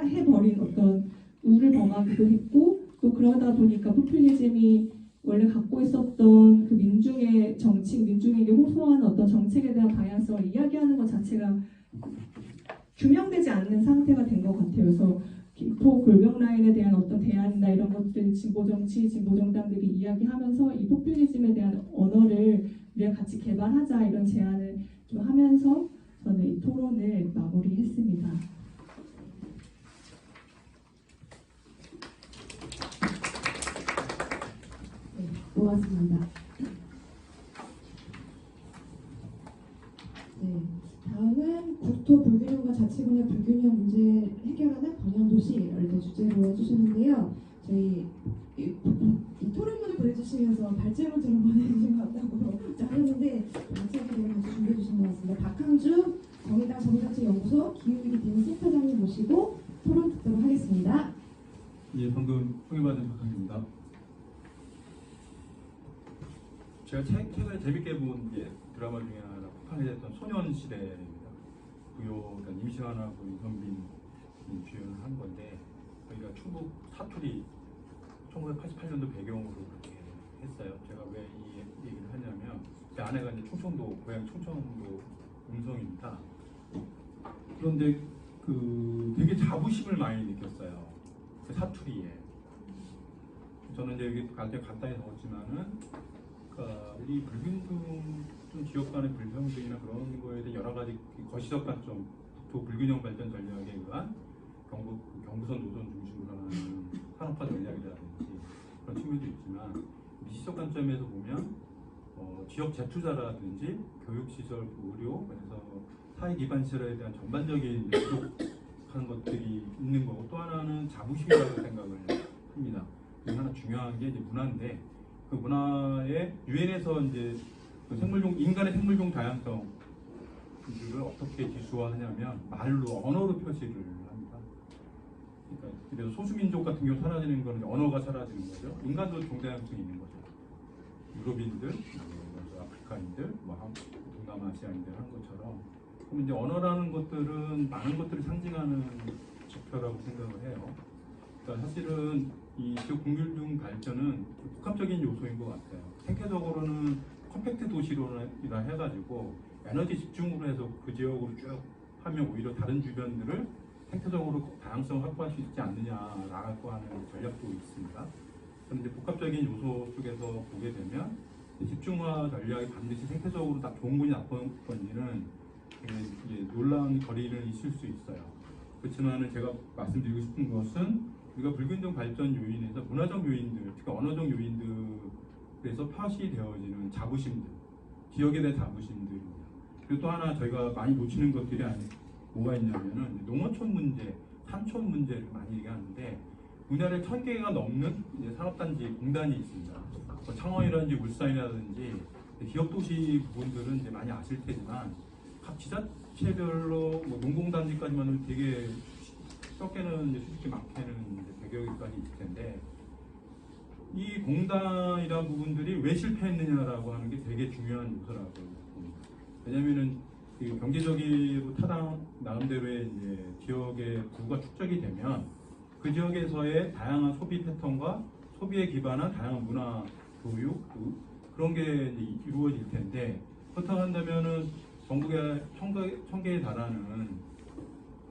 해버린 어떤 우를 범하기도 했고 또 그러다 보니까 포퓰리즘이 원래 갖고 있었던 그 민중의 정치, 민중에게 호소하는 어떤 정책에 대한 방향성을 이야기하는 것 자체가 규명되지 않는 상태가 된 것 같아요. 그래서 김포 골병 라인에 대한 어떤 대안이나 이런 것들 진보 정치, 진보 정당들이 이야기하면서 이 포퓰리즘에 대한 언어를 우리가 같이 개발하자 이런 제안을 좀 하면서 저는 이 토론을 마무리했습니다. 네, 고맙습니다. 네, 다음은 국토 불균형과 자치군의 불균형 문제 해결하는 번영도시를 이제 주제로 해주셨는데요. 저희 이 토론문을 보내주시면서 발제문처럼 보내주신 것 같다고 하셨는데 박사님께 대해 같이 준비해 주신 것 같습니다. 박항주 정의당정의정책연구소 기후위기 센터장님 모시고 토론 듣도록 하겠습니다. 예, 방금 소개받은 박항주입니다. 제가 최근에 재밌게 본 드라마 중에 하나 폭탄이 됐던 소년시대입니다. 부요 그러니까 임시완하고 이선빈이 주연을 한 건데 저희가 충북 사투리 1988년도 배경으로 그렇게 했어요. 제가 왜 이 얘기를 하냐면 제 아내가 이제 충청도 고향 충청도 음성입니다. 그런데 되게 자부심을 많이 느꼈어요. 그 사투리에. 저는 이제 여기 간단히 적었지만은 이 불균등 좀 지역 간의 불평등이나 그런 거에 대해 여러 가지 거시적 관점, 국토 불균형 발전 전략에 의한 경부선 노선 중심으로 하는 산업화 전략이라든지 그런 측면도 있지만 미시적 관점에서 보면 지역 재투자라든지 교육시설, 의료, 그래서 사회 기반 시설에 대한 전반적인 부족하는 것들이 있는 거고 또 하나는 자부심이라고 생각을 합니다. 하나 중요한 게 이제 문화인데 그 문화에 유엔에서 이제 그 인간의 생물종 다양성을 어떻게 기수화하냐면 말로 언어로 표시를 합니다. 그러니까 그래서 소수민족 같은 경우 사라지는 거는 언어가 사라지는 거죠. 인간도 종다양성이 있는 거죠. 유럽인들, 아프리카인들, 동남아시아인들 한 것처럼 그럼 이제 언어라는 것들은 많은 것들을 상징하는 지표라고 생각을 해요. 그러니까 사실은 이 지역 공유중 발전은 복합적인 요소인 것 같아요. 생태적으로는 컴팩트 도시로라 해가지고 에너지 집중으로 해서 그 지역으로 쭉 하면 오히려 다른 주변들을 생태적으로 다양성을 확보할 수 있지 않느냐라고 하는 전략도 있습니다. 그런데 복합적인 요소 속에서 보게 되면 집중화 전략이 반드시 생태적으로 다 좋은 건지 나쁜 건지는 되게 놀라운 거리를 있을 수 있어요. 그렇지만 제가 말씀드리고 싶은 것은 우리가 불균등 발전 요인에서 문화적 요인들, 특히 언어적 요인들에서 표시되어지는 자부심들, 지역에 대한 자부심들입니다. 그리고 또 하나 저희가 많이 놓치는 것들이 뭐가 있냐면은 농어촌 문제, 산촌 문제를 많이 얘기하는데 우리나라에 1000개가 넘는 산업단지 공단이 있습니다. 뭐 창원이라든지 울산이라든지 기업도시 부분들은 이제 많이 아실 테지만 각 지자체별로 뭐 농공단지까지만 하면 되게 적게는 이제 솔직히 많게는 100여 개까지 있을 텐데 이 공단이라는 부분들이 왜 실패했느냐라고 하는 게 되게 중요한 요소라고 봅니다. 왜냐면은 그 경제적으로 나름대로의 이제 지역의 부가 축적이 되면 그 지역에서의 다양한 소비 패턴과 소비에 기반한 다양한 문화, 교육 그런 게 이제 이루어질 텐데 그렇다고 한다면은 전국에 1000개에 달하는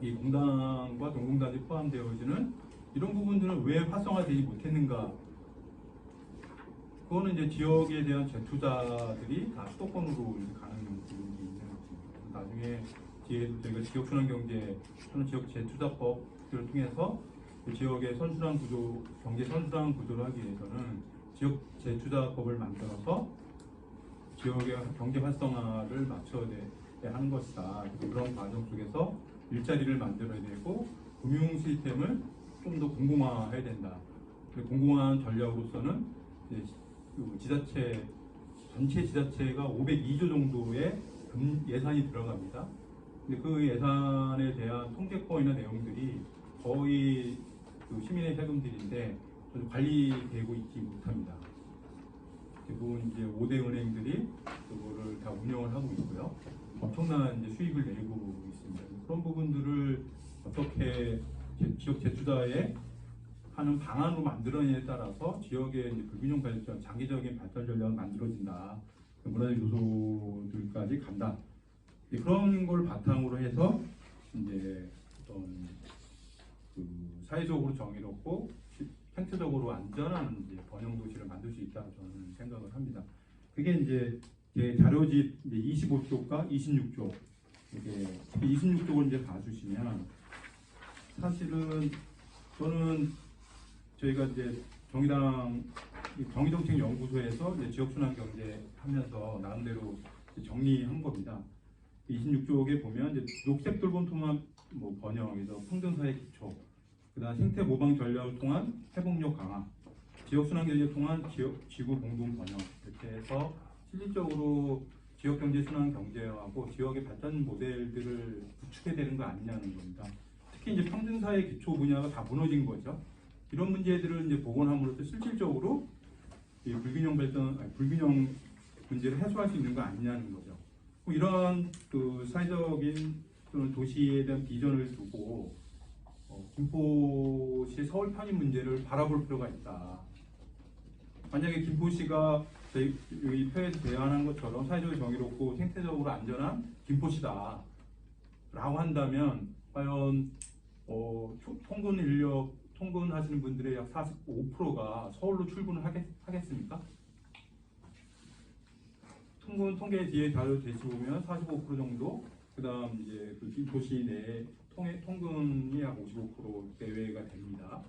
이 공단과 농공단이 포함되어지는 이런 부분들은 왜 활성화되지 못했는가? 그거는 이제 지역에 대한 재투자들이 다 수도권으로 가는 부분이 있는 것입니다. 나중에 뒤에도 저희가 지역순환경제 또는 지역 재투자법들을 통해서 그 지역의 선순환 구조, 경제 선순환 구조를 하기 위해서는 지역 재투자법을 만들어서 지역의 경제 활성화를 맞춰야 하는 것이다. 그런 과정 속에서 일자리를 만들어야 되고 금융 시스템을 좀 더 공공화해야 된다. 공공화한 전략으로서는 전체 지자체가 502조 정도의 예산이 들어갑니다. 근데 그 예산에 대한 통계권이나 내용들이 거의 시민의 세금들인데 관리되고 있지 못합니다. 대부분 이제 5대 은행들이 그거를 다 운영을 하고 있고요. 엄청난 이제 수익을 내고 있습니다. 그런 부분들을 어떻게 지역 재투자에 하는 방안으로 만들어내에 따라서 지역의 이제 불균형 발전, 장기적인 발전 전략을 만들어진다. 문화적 요소들까지 간다. 그런 걸 바탕으로 해서 이제 어떤 그 사회적으로 정의롭고 생태적으로 안전한 이제 번영 도시를 만들 수 있다고 저는 생각을 합니다. 그게 이제 제 자료집 이제 25쪽과 26쪽 이게 26쪽을 이제 봐주시면 사실은 저는 저희가 이제 정의정책연구소에서 이제 지역순환 경제 하면서 나름대로 정리한 겁니다. 26쪽에 보면 이제 녹색 돌봄 통합 뭐 번영에서 평등사회 기초, 그다음 생태 모방 전략을 통한 회복력 강화, 지역순환 경제를 통한 지구 공동 번영 이렇게 해서 실질적으로 지역 경제 순환 경제하고 지역의 발전 모델들을 구축해야 되는 거 아니냐는 겁니다. 특히 이제 평등사회 기초 분야가 다 무너진 거죠. 이런 문제들을 이제 복원함으로써 실질적으로 이 불균형 문제를 해소할 수 있는 거 아니냐는 거죠. 이런 그 사회적인 또는 도시에 대한 비전을 두고 김포시 서울 편입 문제를 바라볼 필요가 있다. 만약에 김포시가 저희 여기 표에서 제안한 것처럼 사회적으로 정의롭고 생태적으로 안전한 김포시다 라고 한다면 과연 통근하시는 분들의 약 45%가 서울로 출근을 하겠습니까? 통계 뒤에 자료 대시 보면 45% 정도, 그 다음 이제 그 도시 내 통근이 약 55% 내외가 됩니다.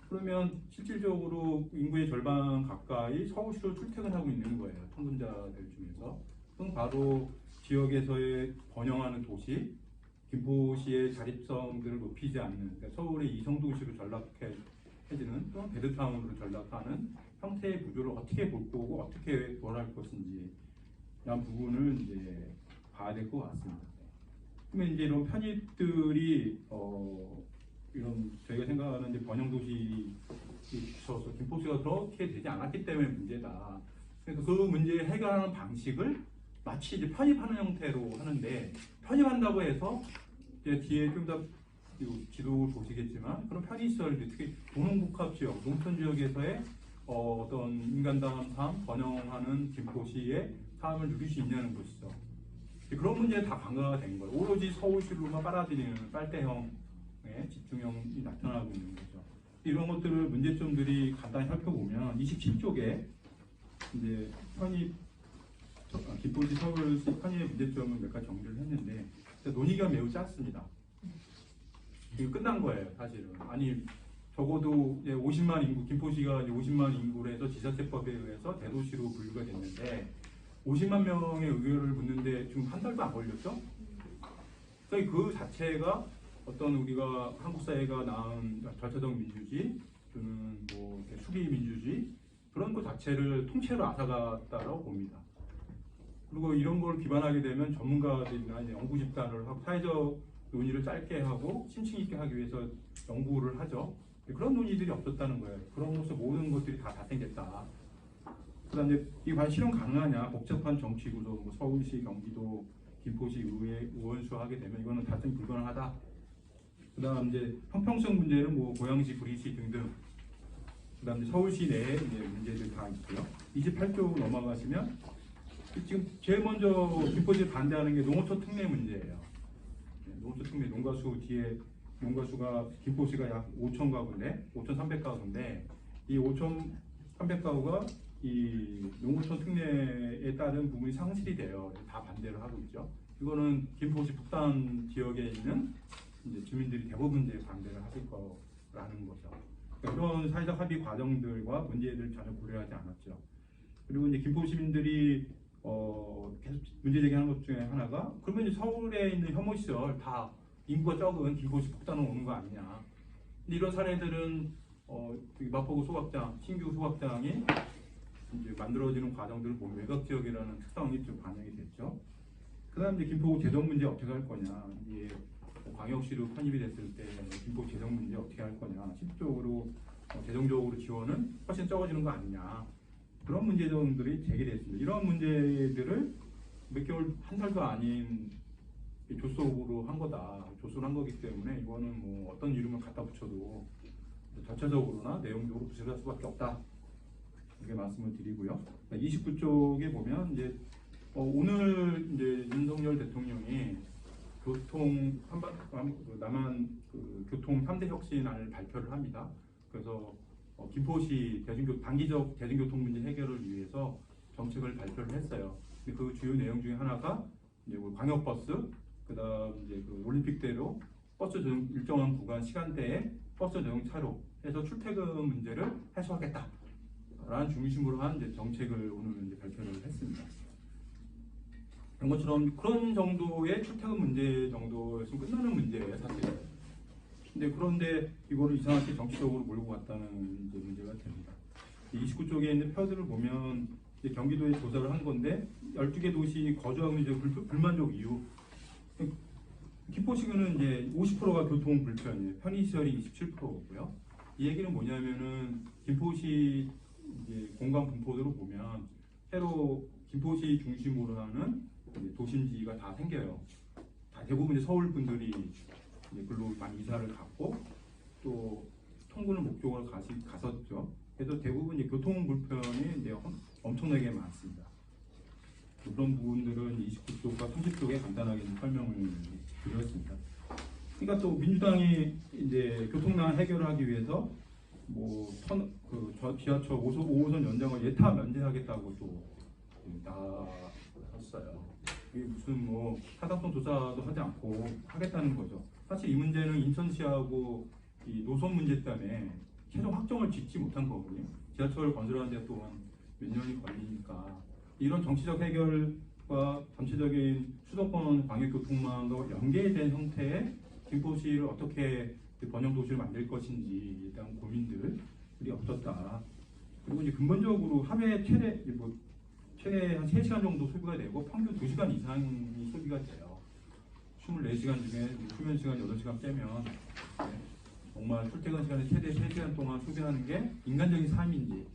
그러면 실질적으로 인구의 절반 가까이 서울시로 출퇴근하고 있는 거예요. 통근자들 중에서. 그럼 바로 지역에서의 번영하는 도시, 김포시의 자립성들을 높이지 않는, 그러니까 서울의 이성도시로 전락해지는 또는 베드타운으로 전락하는 형태의 구조를 어떻게 볼 거고 어떻게 원할 것인지 이런 부분을 이제 봐야 될 것 같습니다. 그러면 이제 이런 편입들이 이런 저희가 생각하는 이제 번영 도시에 있어서 김포시가 그렇게 되지 않았기 때문에 문제다. 그래서 그 문제를 해결하는 방식을 마치 이제 편입하는 형태로 하는데, 편입한다고 해서 이제 뒤에 좀 더 지도 보시겠지만 그런 편의시설들, 특히 도농복합 지역, 농촌 지역에서의 어떤 인간다운 삶, 번영하는 김포시의 삶을 누릴 수 있냐는 것이죠. 그런 문제에 다 간과가 된 거예요. 오로지 서울시로만 빨아들이는 빨대형의 집중형이 나타나고 있는 거죠. 이런 것들을 문제점들이 간단히 살펴보면 27쪽에 이제 김포시 서울시 편입의 문제점을 몇 가지 정리를 했는데 논의가 매우 짧습니다. 이거 끝난 거예요, 사실은. 아니 적어도 이제 50만 인구, 김포시가 이제 50만 인구로 해서 지자체법에 의해서 대도시로 분류가 됐는데 50만 명의 의견을 묻는데 지금 한 달도 안 걸렸죠? 그러니까 그 자체가 어떤 우리가 한국 사회가 낳은 절차적 민주주의 또는 뭐 수비 민주주의 그런 것 자체를 통째로 앗아갔다라고 봅니다. 그리고 이런 걸 기반하게 되면 전문가들이나 연구 집단을 하고 사회적 논의를 짧게 하고 심층 있게 하기 위해서 연구를 하죠. 그런 논의들이 없었다는 거예요. 그럼으로써 모든 것들이 다 생겼다. 그다음에 이게 과연 실현 가능하냐? 복잡한 정치 구도, 뭐 서울시, 경기도, 김포시 의회 의원수 하게 되면 이거는 달성 불가능하다. 그다음 이제 형평성 문제는 뭐 고양시, 구리시 등등. 그다음 이제 서울시 내에 이제 문제들 다 있고요. 28쪽 넘어가시면 지금 제일 먼저 김포시에 반대하는 게 농어촌 특례 문제예요. 농어촌 특례 농가수 뒤에 농가수가 김포시가 약 5천 가구인데 5,300가구인데 이 5,300가구가 이 농어촌 특례에 따른 부분이 상실이 돼요. 다 반대를 하고 있죠. 이거는 김포시 북단 지역에 있는 이제 주민들이 대부분 이제 반대를 하실 거라는 거죠. 그러니까 이런 사회적 합의 과정들과 문제들을 전혀 고려하지 않았죠. 그리고 이제 김포 시민들이 계속 문제 제기하는 것 중에 하나가 그러면 이제 서울에 있는 혐오시설 다 인구가 적은 김포시 북단으로 오는 거 아니냐. 근데 이런 사례들은 마포구 소각장, 신규 소각장이 이제 만들어지는 과정들을 보면 외곽 지역이라는 특성이 좀 반영이 됐죠. 그다음 이제 김포구 재정 문제 어떻게 할 거냐. 이게 광역시로 편입이 됐을 때 김포 재정 문제 어떻게 할 거냐. 실질적으로 재정적으로 지원은 훨씬 적어지는 거 아니냐. 그런 문제점들이 제기됐습니다. 이런 문제들을 몇 개월, 한 달도 아닌 조속으로 한 거다. 조속을 한 거기 때문에 이거는 뭐 어떤 이름을 갖다 붙여도 전체적으로나 내용적으로 부실할 수밖에 없다. 이렇게 말씀을 드리고요. 29쪽에 보면 이제 오늘 이제 윤석열 대통령이 교통 남한 교통 3대 혁신안을 발표를 합니다. 그래서 김포시 단기적 대중교통 문제 해결을 위해서 정책을 발표를 했어요. 근데 그 주요 내용 중에 하나가 이제 광역버스, 그다음 이제 그 올림픽대로 버스 전용 일정한 구간 시간대에 버스 전용 차로 해서 출퇴근 문제를 해소하겠다라는 중심으로 한 이제 정책을 오늘 이제 발표를 했습니다. 그런 것처럼 그런 정도의 출퇴근 문제 정도에서 끝나는 문제예요, 사실은. 그런데 이거를 이상하게 정치적으로 몰고 갔다는 이제 문제가 됩니다. 29쪽에 있는 표들을 보면 이제 경기도에 조사를 한 건데 12개 도시 거주하고 이제 불만족 이유. 김포시는 이제 50%가 교통 불편이에요. 편의시설이 27%고요. 이 얘기는 뭐냐면은 김포시 이제 공간 분포도로 보면 새로 김포시 중심으로 하는 도심지가 다 생겨요. 대부분 이제 서울 분들이 이제 글로 많이 이사를 갔고 또 통근을 목적으로 갔었죠. 그래서 대부분 이제 교통 불편이 이제 엄청나게 많습니다. 그런 부분들은 29쪽과 30쪽에 간단하게 설명을 드렸습니다. 그러니까 또 민주당이 이제 교통난 해결을 하기 위해서 지하철 5호선 연장을 예타 면제하겠다고 또 나섰어요. 이게 무슨 타당성 조사도 하지 않고 하겠다는 거죠. 사실 이 문제는 인천시하고 이 노선 문제 때문에 최종 확정을 짓지 못한 거거든요. 지하철 건설하는 데 또한 몇 년이 걸리니까 이런 정치적 해결과 전체적인 수도권 광역교통망과 연계된 형태의 김포시를 어떻게 번영도시를 만들 것인지에 대한 고민들이 없었다. 그리고 이제 근본적으로 하루에 최대 한 3시간 정도 소비가 되고 평균 2시간 이상이 소비가 돼요. 24시간 중에 수면 시간 8시간 빼면 정말 출퇴근 시간에 최대 3시간 동안 소비하는 게 인간적인 삶인지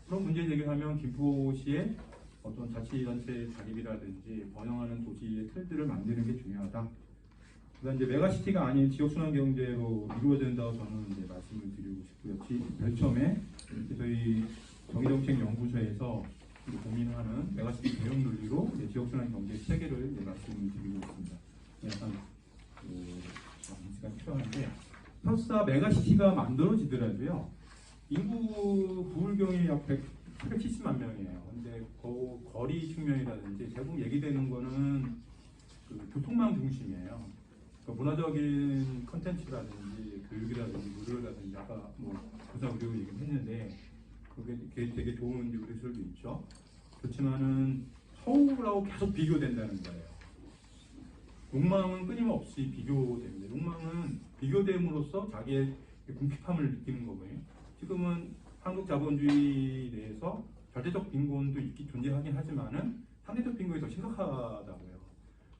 그런 문제 제기하면 김포시의 어떤 자치단체 자립이라든지 번영하는 도시의 틀들을 만드는 게 중요하다. 그다음 이제 메가시티가 아닌 지역순환 경제로 이루어진다고 저는 이제 말씀을 드리고 싶고요. 별점에 저희 정의정책연구소에서 고민하는 메가시티 대형 논리로 지역순환 경제 체계를 말씀을 드리고 있습니다. 약간 시간이 필요한데 설사 메가시티가 만들어지더라도요. 인구 부울경이 약 870만 명이에요. 근데 거리 측면이라든지 대부분 얘기되는 거는 교통망 중심이에요. 문화적인 컨텐츠라든지 교육이라든지 무료라든지 아까 부사 의료 얘기를 했는데 그게 되게 좋은 요소들도 있죠. 그렇지만은 서울하고 계속 비교된다는 거예요. 욕망은 끊임없이 비교됩니다. 욕망은 비교됨으로써 자기의 궁핍함을 느끼는 거고요. 지금은 한국 자본주의 내에서 절대적 빈곤도 존재하긴 하지만은 상대적 빈곤이 더 심각하다고요.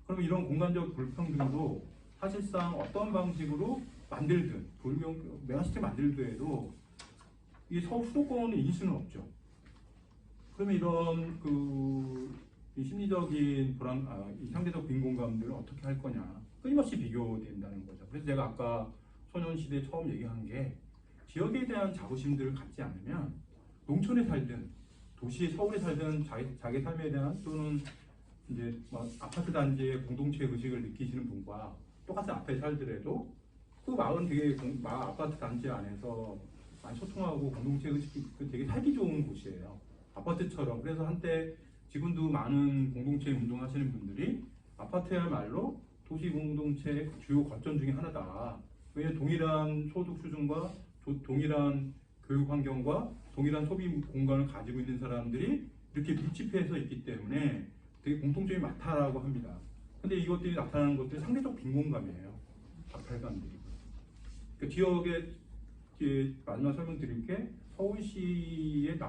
그럼 이런 공간적 불평등도 사실상 어떤 방식으로 만들든 메가시티 만들더라도 이 서울 수도권을 이길 수는 없죠. 그러면 이런 이 심리적인 이 상대적 빈곤감들을 어떻게 할 거냐 끊임없이 비교된다는 거죠. 그래서 제가 아까 소년시대 처음 얘기한 게 지역에 대한 자부심들을 갖지 않으면 농촌에 살든 도시에 서울에 살든 자기 삶에 대한 또는 이제 아파트 단지의 공동체 의식을 느끼시는 분과 똑같이 앞에 살더라도 그 마을은 되게 아파트 단지 안에서 많이 소통하고 공동체 의식이 되게 살기 좋은 곳이에요. 아파트처럼. 그래서 한때 지금도 많은 공동체 운동하시는 분들이 아파트야말로 도시 공동체의 주요 거점 중에 하나다. 왜냐하면 동일한 소득 수준과 동일한 교육 환경과 동일한 소비 공간을 가지고 있는 사람들이 이렇게 밀집해서 있기 때문에 되게 공통점이 많다라고 합니다. 근데 이것들이 나타나는 것들이 상대적 빈곤감이에요. 박탈감들이. 그 지역에 마지막 설명드릴 게 서울시의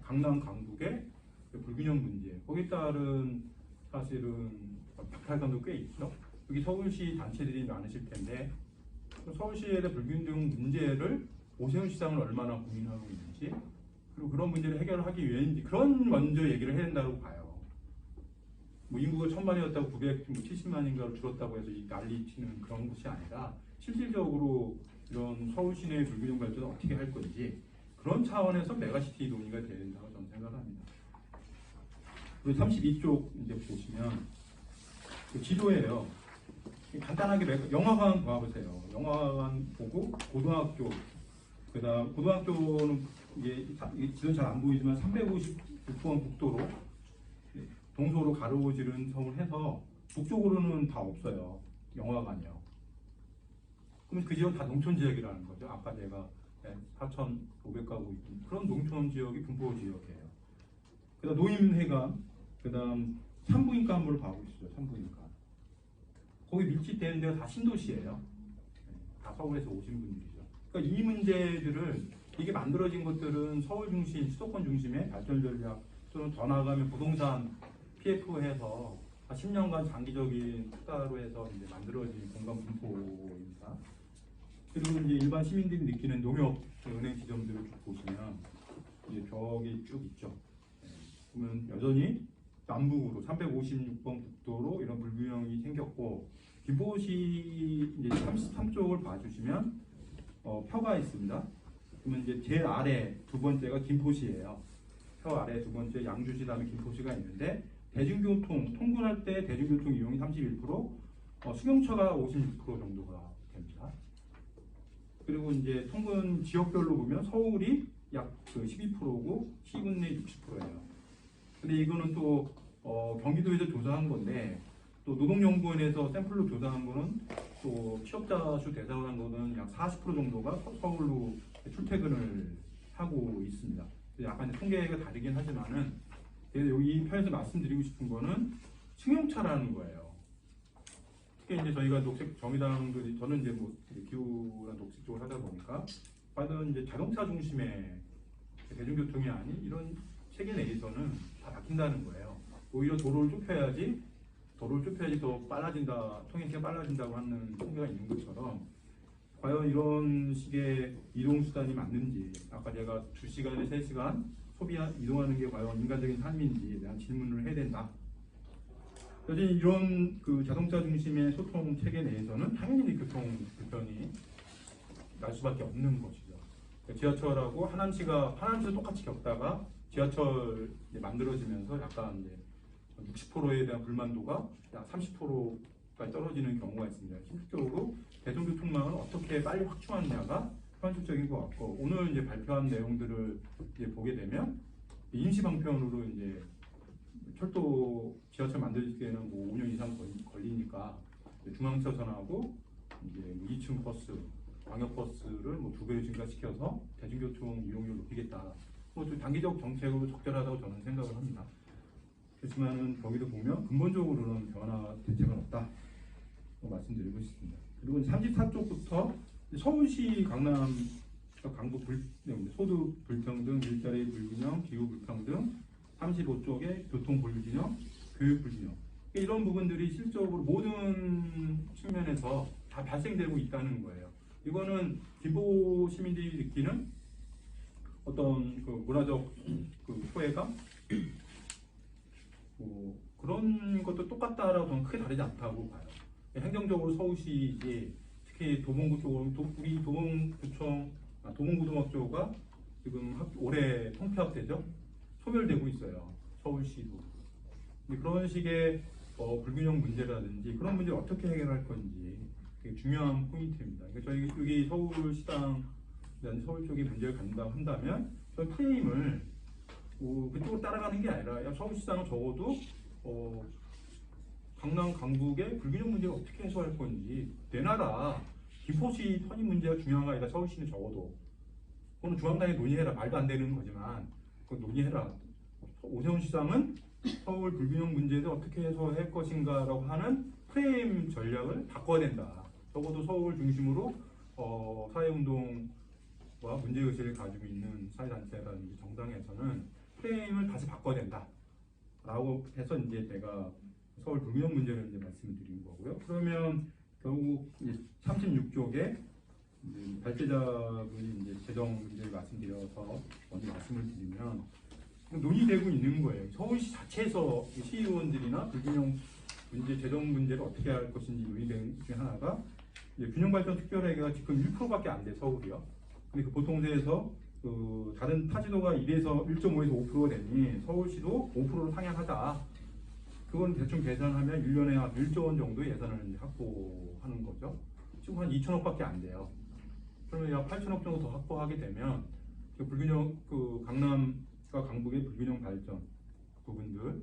강남 강북의 불균형 문제. 거기에 따른 사실은 박탈감도 꽤 있죠. 여기 서울시 단체들이 많으실 텐데 서울시에 대한 불균형 문제를 오세훈 시장은 얼마나 고민하고 있는지 그리고 그런 문제를 해결하기 위해인지 그런 먼저 얘기를 해야 된다고 봐요. 인구가 1000만이었다고 970만인가로 줄었다고 해서 이 난리치는 그런 것이 아니라 실질적으로 이런 서울 시내의 불균형 발전을 어떻게 할 건지 그런 차원에서 메가시티 논의가 돼야 된다고 저는 생각합니다. 그리고 32쪽 이제 보시면 그 지도예요. 간단하게 영화관 봐보세요. 영화관 보고 고등학교, 그다음 고등학교는 이게 지도는 잘 안 보이지만 356번 국도로 동서로 가로지른 섬을 해서 북쪽으로는 다 없어요. 영화관이요. 그럼 그 지역은 다 농촌 지역이라는 거죠. 아까 제가 4,500가구 있던 그런 농촌 지역이 분포 지역이에요. 그다음 노인회관, 그다음 산부인과 한번 봐보고 있어요. 산부인과. 거기 밀집되는 데가 다 신도시예요. 다 서울에서 오신 분들이죠. 그러니까 이 문제들을 이게 만들어진 것들은 서울 중심, 수도권 중심의 발전 전략 또는 더 나아가면 부동산 PF해서 10년간 장기적인 투자로 해서 이제 만들어진 공간 분포입니다. 그리고 이제 일반 시민들이 느끼는 농협 은행 지점들을 쭉 보시면 이제 벽이 쭉 있죠. 그러면 여전히 남북으로 356번 국도로 이런 불균형이 생겼고 김포시 이제 33쪽을 봐주시면 표가 있습니다. 그러면 이제 제일 아래 두 번째가 김포시예요. 표 아래 두 번째 양주시 다음에 김포시가 있는데 대중교통 통근할 때 대중교통 이용이 31%, 승용차가 56% 정도가 됩니다. 그리고 이제 통근 지역별로 보면 서울이 약 12%고 시군내 60%예요. 근데 이거는 또 경기도에서 조사한 건데 또 노동연구원에서 샘플로 조사한 거는 또 취업자 수 대상한 거는 약 40% 정도가 서울로 출퇴근을 하고 있습니다. 약간 통계가 다르긴 하지만은 이 편에서 말씀드리고 싶은 거는 승용차라는 거예요. 특히 이제 저희가 녹색 정의당도 저는 이제 뭐 기후나 녹색 쪽을 하다 보니까 과연 이제 자동차 중심의 대중교통이 아닌 이런 체계 내에서는 다 바뀐다는 거예요. 오히려 도로를 좁혀야지 더 빨라진다, 통행시가 빨라진다고 하는 통계가 있는 것처럼 과연 이런 식의 이동수단이 맞는지 아까 제가 2시간에 3시간 이동하는 게 과연 인간적인 삶인지에 대한 질문을 해야 된다. 여전히 이런 그 자동차 중심의 소통 체계 내에서는 당연히 교통 불편이 날 수밖에 없는 것이죠. 지하철하고 하남시도 똑같이 겪다가 지하철 만들어지면서 약간 이제 60%에 대한 불만도가 약 30%까지 떨어지는 경우가 있습니다. 실질적으로 대중교통망을 어떻게 빨리 확충하느냐가 현실적인 것 같고 오늘 이제 발표한 내용들을 이제 보게 되면 임시방편으로 이제 철도 지하철 만들기에는 뭐 5년 이상 걸리니까 중앙차선하고 이제 2층 버스, 광역버스를 뭐 2배로 증가시켜서 대중교통 이용률을 높이겠다. 뭐 단기적 정책으로 적절하다고 저는 생각을 합니다. 그렇지만은 거기도 보면 근본적으로는 변화 대책은 없다. 말씀드리고 싶습니다. 그리고 34쪽부터 서울시 강남 강북 소득 불평등, 일자리 불균형, 기후 불평등, 35쪽에 교통 불균형, 교육 불균형 이런 부분들이 실적으로 모든 측면에서 다 발생되고 있다는 거예요. 이거는 김포 시민들이 느끼는 어떤 그 문화적 그 소외감 뭐 그런 것도 똑같다라고 저는 크게 다르지 않다고 봐요. 행정적으로 서울시이지 특히 도봉구 쪽으로 우리 도봉구동학교가 지금 올해 통폐합되죠. 소멸되고 있어요. 서울시도. 그런 식의 불균형 문제라든지 그런 문제를 어떻게 해결할 건지 되게 중요한 포인트입니다. 그러니까 저희 여기 서울시당 서울 쪽에 문제를 간다면 저희 프레임을 그쪽으로 따라가는 게 아니라 서울시장은 적어도 강남, 강북의 불균형 문제를 어떻게 해소할 건지 내 나라 김포시 편입 문제가 중요한 거 아니라 서울시는 적어도 그거는 중앙당에 논의해라. 말도 안 되는 거지만 그건 논의해라. 오세훈 시장은 서울 불균형 문제를 어떻게 해소할 것인가라고 하는 프레임 전략을 바꿔야 된다. 적어도 서울 중심으로 사회운동과 문제의식을 가지고 있는 사회단체라든지 정당에서는 프레임을 다시 바꿔야 된다. 라고 해서 이제 제가 서울 불균형 문제를 이제 말씀을 드린 거고요. 그러면 결국 36쪽에 발제자분이 이제 재정 문제를 말씀드려서 먼저 말씀을 드리면 논의되고 있는 거예요. 서울시 자체에서 시의원들이나 불균형 문제, 재정 문제를 어떻게 할 것인지 논의되는 중에 하나가 균형발전 특별회계가 지금 1%밖에 안 돼 서울이요. 근데 그 보통세에서 다른 타지도가 1에서 1.5에서 5%가 되니 서울시도 5%로 상향하자. 그건 대충 계산하면 1년에 한 1조 원 정도 예산을 이제 확보하는 거죠. 지금 한 2천억밖에 안 돼요. 그러면 약 8천억 정도 더 확보하게 되면 그 불균형, 그 강남과 강북의 불균형 발전 부분들을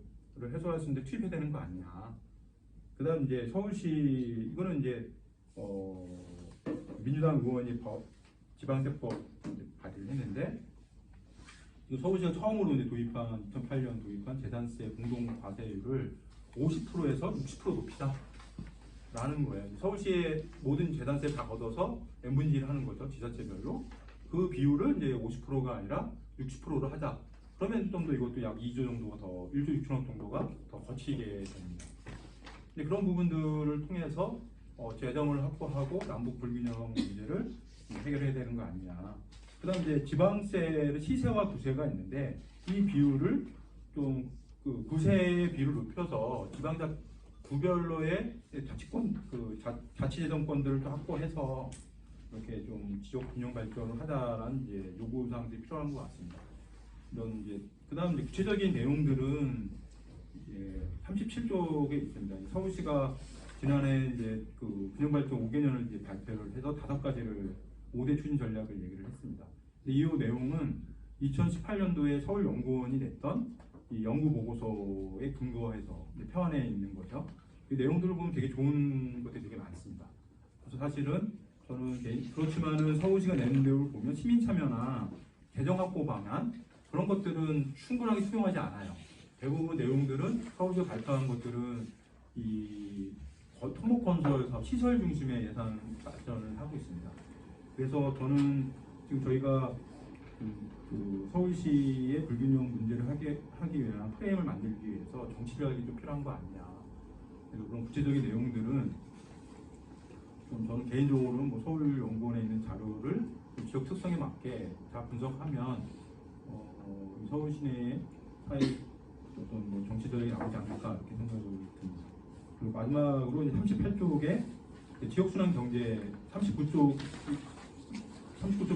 해소할 수 있는데 투입해야 되는 거 아니냐. 그다음 이제 서울시, 이거는 이제 민주당 의원이 지방세법 발의를 했는데, 서울시가 처음으로 이제 2008년 도입한 재산세 공동 과세율을 50%에서 60% 높이자 라는 거예요. 서울시의 모든 재산세 다 걷어서 N분지를 하는 거죠. 지자체별로. 그 비율을 이제 50%가 아니라 60%로 하자. 그러면 좀 더 이것도 약 2조 정도가 더, 1조 6천억 정도가 더 거치게 됩니다. 근데 그런 부분들을 통해서 재정을 확보하고 남북 불균형 문제를 해결해야 되는 거 아니냐. 그 다음 이제 지방세를 시세와 구세가 있는데, 이 비율을 좀 그 구세의 비율을 높여서 지방자 구별로의 자치권, 그 자치재정권들을 또 확보해서 이렇게 좀 지역 균형 발전을 하자라는 이제 요구 사항들이 필요한 것 같습니다. 이런 이제 그다음 이제 구체적인 내용들은 이제 37쪽에 있습니다. 서울시가 지난해 이제 그 균형 발전 5개년을 이제 발표를 해서 5가지를 5대 추진 전략을 얘기를 했습니다. 이 내용은 2018년도에 서울연구원이 냈던 이 연구 보고서에 근거해서 표안에 있는 거죠. 이 내용들을 보면 되게 좋은 것들이 되게 많습니다. 그래서 사실은 저는 그렇지만은 서울시가 내는 내용을 보면 시민 참여나 재정 확보 방안 그런 것들은 충분하게 수용하지 않아요. 대부분 내용들은 서울시가 발표한 것들은 이 토목 건설 사업 시설 중심의 예산 발전을 하고 있습니다. 그래서 저는 지금 저희가 그 서울시의 불균형 문제를 하기 위한 프레임을 만들기 위해서 정치 전략이 좀 필요한 거 아니냐. 그래서 그런 구체적인 내용들은 좀 저는 개인적으로는 뭐 서울연구원에 있는 자료를 지역 특성에 맞게 다 분석하면 서울 시내의 사회 어떤 뭐 정치 전략이 나오지 않을까 이렇게 생각이 듭니다. 그리고 마지막으로 이제 38쪽에 지역순환 경제 39쪽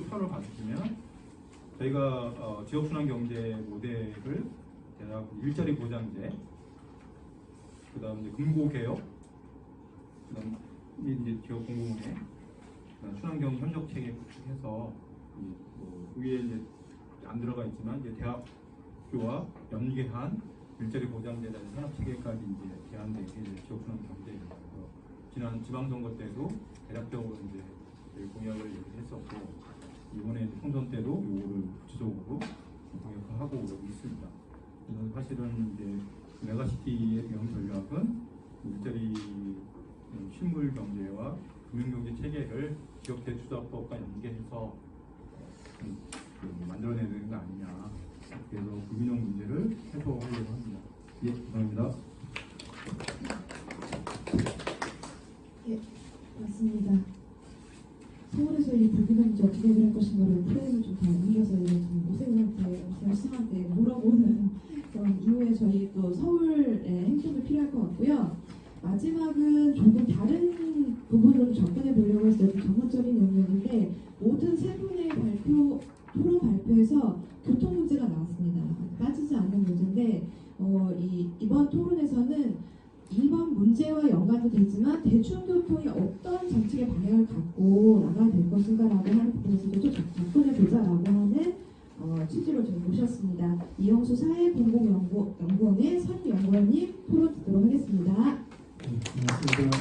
편을 봐주시면 저희가 지역순환 경제 모델을 대략 일자리 보장제, 그다음 이제 금고 개혁, 그다음 이제 지역 공공운행, 순환경 현적 체계 구축해서 뭐 위에 이제 안 들어가 있지만 이제 대학교와 연계한 일자리 보장제나 산업 체계까지 이제 제한된 게 지역순환 경제입니다. 지난 지방선거 때도 대략적으로 이제 공약을 얘기했었고, 이번에 총선 때도 요거를 구체적으로 공약하고 오고 있습니다. 그래서 사실은 이제 메가시티의 대응 전략은 일자리 실물 경제와 금융경제 체계를 지역 대투자법과 연계해서 만들어내야 되는 거 아니냐. 그래서 불균형 문제를 해소하려고 합니다. 예, 감사합니다. 예, 맞습니다. 서울에서 이 불균형 문제 어떻게 해결할 것인가를 프레임을 좀 더 옮겨서 좀 오세훈 시장한테 물어보는 그런 이후에 저희 또 서울의 행동이 필요할 것 같고요. 마지막은 조금 다른 부분으로 접근해 보려고 해서 좀 전문적인 영역인데, 모든 세 분의 토론 발표에서 교통 문제가 나왔습니다. 빠지지 않는 문제인데 이번 토론에서는 이번 문제와 연관도 되지만 대중교통이 어떤 정책의 방향을 갖고 나가야 될 것인가라고 하는 부분에서도 좀 접근해보자라고 하는 취지로 좀 모셨습니다. 이영수 사회공공연구원의 선 연구원님 토론 듣도록 하겠습니다. 반갑습니다.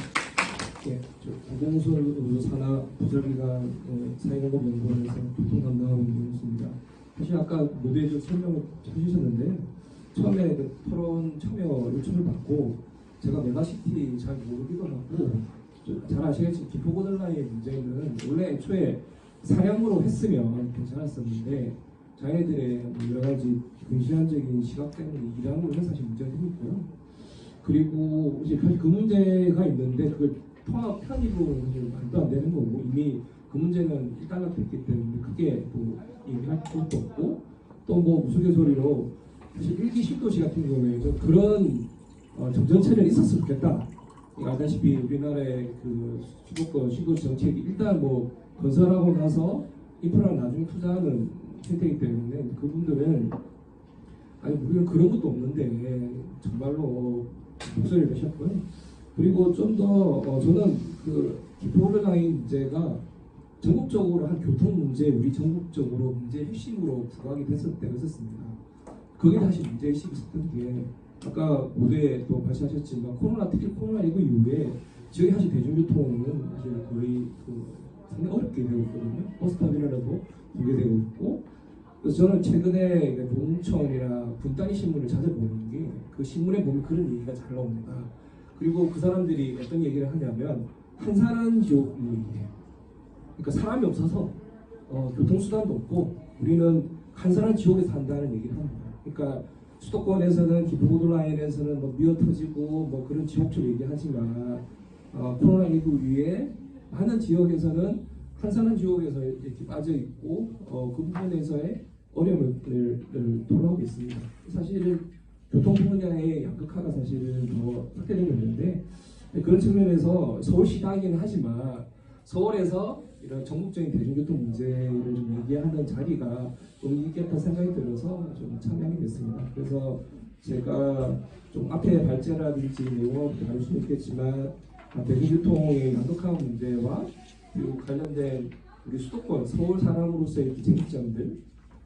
예, 고공설 산하 부설기관 사회공공연구원에서 교통 담당하고 있습니다. 사실 아까 무대에서 설명을 해주셨는데, 처음에 그 토론 참여 요청을 받고 제가 메가시티 잘 모르기도 하고, 잘 아시겠지만 김포고들라의 문제는 원래 애초에 사양으로 했으면 괜찮았었는데 자기네들의 여러 가지 근시안적인 시각 때문에 일하는 건 사실 문제가 생겼고요. 그리고 이제 그 문제가 있는데 그걸 편입으로 말도 안 되는 거고, 이미 그 문제는 일단락됐기 때문에 크게 또 얘기할 것도 없고, 또 뭐 우스갯소리로 사실 1기 신도시 같은 경우에도 그런 정전체는 있었으면 좋겠다. 알다시피 우리나라의 그 수도권 신도시 정책이 일단 뭐 건설하고 나서 인프라를 나중에 투자하는 형태이기 때문에 그분들은 아니 우리는 그런 것도 없는데 정말로 목소리를 내셨고요. 그리고 좀 더 저는 그 기포홀더라인 문제가 전국적으로 한 교통 문제, 우리 전국적으로 문제의 핵심으로 부각이 됐을 때가 있었습니다. 그게 다시 문제의식이 있었던 게 아까 모두에도 말씀하셨지만 특히 코로나19 이후에 지역의 사실 대중교통은 사실 거의 상당히 어렵게 되고 있거든요. 버스터미널도 붕괴되고 있고, 그래서 저는 최근에 농촌이나 분단위 신문을 찾아보는 게 그 신문에 보면 그런 얘기가 잘 나옵니다. 그리고 그 사람들이 어떤 얘기를 하냐면 한산한 지역이에요. 그러니까 사람이 없어서 교통수단도 없고 우리는 한산한 지역에 산다는 얘기를 합니다. 그러니까 수도권에서는 기포보도라인에서는 뭐 미어 터지고 뭐 그런 지역적 얘기하지만 코로나19 이후에 많은 지역에서는 한산한 지역에서 이렇게 빠져 있고 그 부분에서의 어려움을 토로하고 있습니다. 사실은 교통 분야의 양극화가 사실은 더 확대되고 있는데 그런 측면에서 서울시당이긴 하지만 서울에서 이런 전국적인 대중교통 문제를 좀 얘기하는 자리가 의미 있겠다 생각이 들어서 좀 참여하게 됐습니다. 그래서 제가 좀 앞에 발제라든지 내용을 다룰 수는 있겠지만 대중교통의 양극화 문제와 그리고 관련된 우리 수도권 서울 사람으로서의 기쟁점들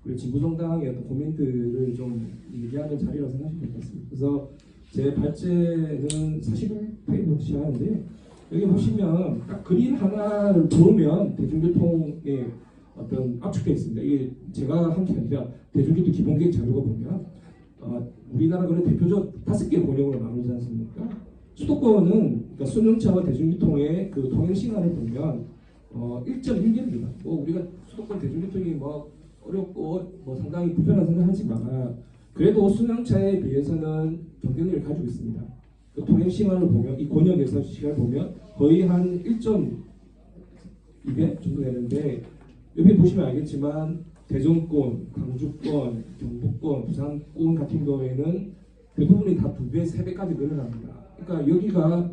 그리고 진보정당의 어떤 고민들을 좀 얘기하는 자리라고 생각하시면 될 것 같습니다. 그래서 제 발제는 41페이지로 시작하는데 여기 보시면 딱 그림 하나를 보면 대중교통의 어떤 압축되어 있습니다. 이게 제가 한 게 아니라 대중교통 기본계획 자료가 보면 우리나라 그런 대표적 5개 권역으로 나누지 않습니까? 수도권은 그러니까 수능차와 대중교통의 그 통행 시간을 보면 1.1개입니다. 뭐 우리가 수도권 대중교통이 뭐 어렵고 뭐 상당히 불편한 생각하지만 그래도 수능차에 비해서는 경쟁력을 가지고 있습니다. 그 통행 시간을 보면 이 권역에서 시간을 보면 거의 한 1.2배 정도 되는데 여기 보시면 알겠지만 대전권, 광주권, 경북권, 부산권 같은 경우에는 대부분이 다 2배, 3배까지 늘어납니다. 그러니까 여기가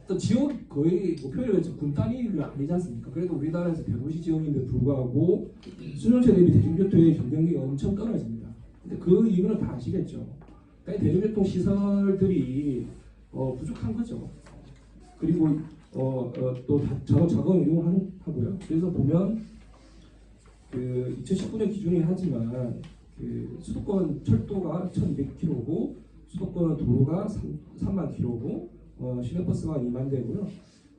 또 지역 거의 뭐 표현을 군 단위가 아니지 않습니까? 그래도 우리나라에서 대도시 지역인데 불구하고 수능차 대비 대중교통의 경쟁력이 엄청 떨어집니다. 근데 그 이유는 다 아시겠죠? 그러니까 대중교통 시설들이 부족한 거죠. 그리고 또 자동 이용하고요. 그래서 보면 그 2019년 기준이긴 하지만 그 수도권 철도가 1,200km고 수도권 도로가 3만 km고 시내버스가 2만 대고요.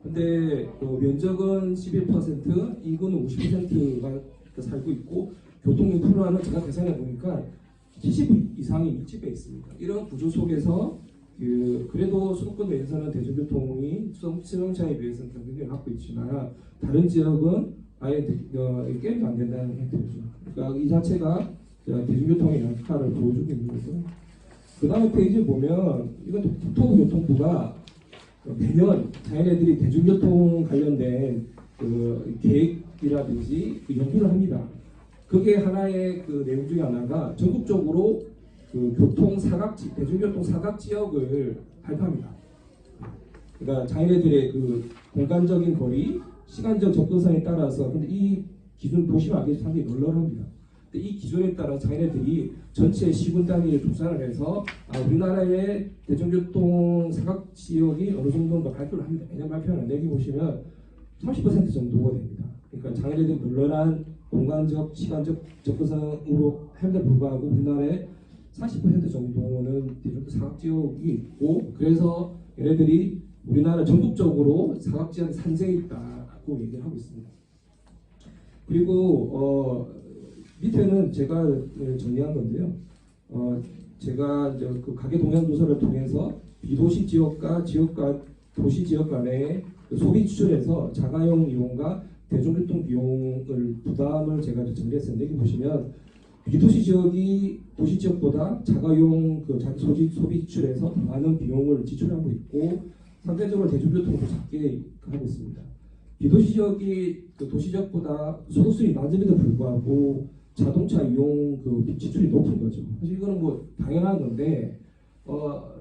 근데 면적은 11%, 인구는 50%가 살고 있고 교통 인프라는 제가 계산해 보니까 70 이상이 밀집해 있습니다. 이런 구조 속에서 그래도 수도권 내에서는 대중교통이 수능차에 비해서는 경쟁력을 갖고 있지만 다른 지역은 아예 게임도 안 된다는 형태죠. 그러니까 이 자체가 대중교통의 양극화를 보여주고 있는 거고요. 그 다음에 페이지를 보면 이건 국토교통부가 매년 자기네들이 대중교통 관련된 그 계획이라든지 그 연구를 합니다. 그게 하나의 그 내용 중에 하나가 전국적으로 그 대중교통 사각 지역을 발표합니다. 그러니까 자기네들의 그 공간적인 거리, 시간적 접근성에 따라서 근데 이 기준 보시면 알겠지만 상당히 널널합니다. 근데 이 기준에 따라 자기네들이 전체 시군 단위를 조사를 해서 우리나라의 대중교통 사각 지역이 어느 정도인가 발표를 합니다. 매년 발표하는 여기 보시면 30% 정도가 됩니다. 그러니까 자기네들이 널널한 공간적, 시간적 접근성으로 함에도 불구하고 우리나라의 40% 정도는 대중교통 사각지역이 있고 그래서 얘네들이 우리나라 전국적으로 사각지역이 산재에 있다고 얘기를 하고 있습니다. 그리고 밑에는 제가 정리한 건데요. 제가 그 가계 동향 조사를 통해서 비도시 지역과 도시 지역 간의 소비 추출에서 자가용 이용과 대중교통 비용을 부담을 제가 정리했었는데 여기 보시면 비도시 지역이 도시 지역보다 자가용 그 자기 소비 지출에서 더 많은 비용을 지출하고 있고 상대적으로 대중교통도 작게 하고 있습니다. 비도시 지역이 그 도시 지역보다 소득수익이 낮음에도 불구하고 자동차 이용 그 지출이 높은 거죠. 사실 이거는 뭐 당연한 건데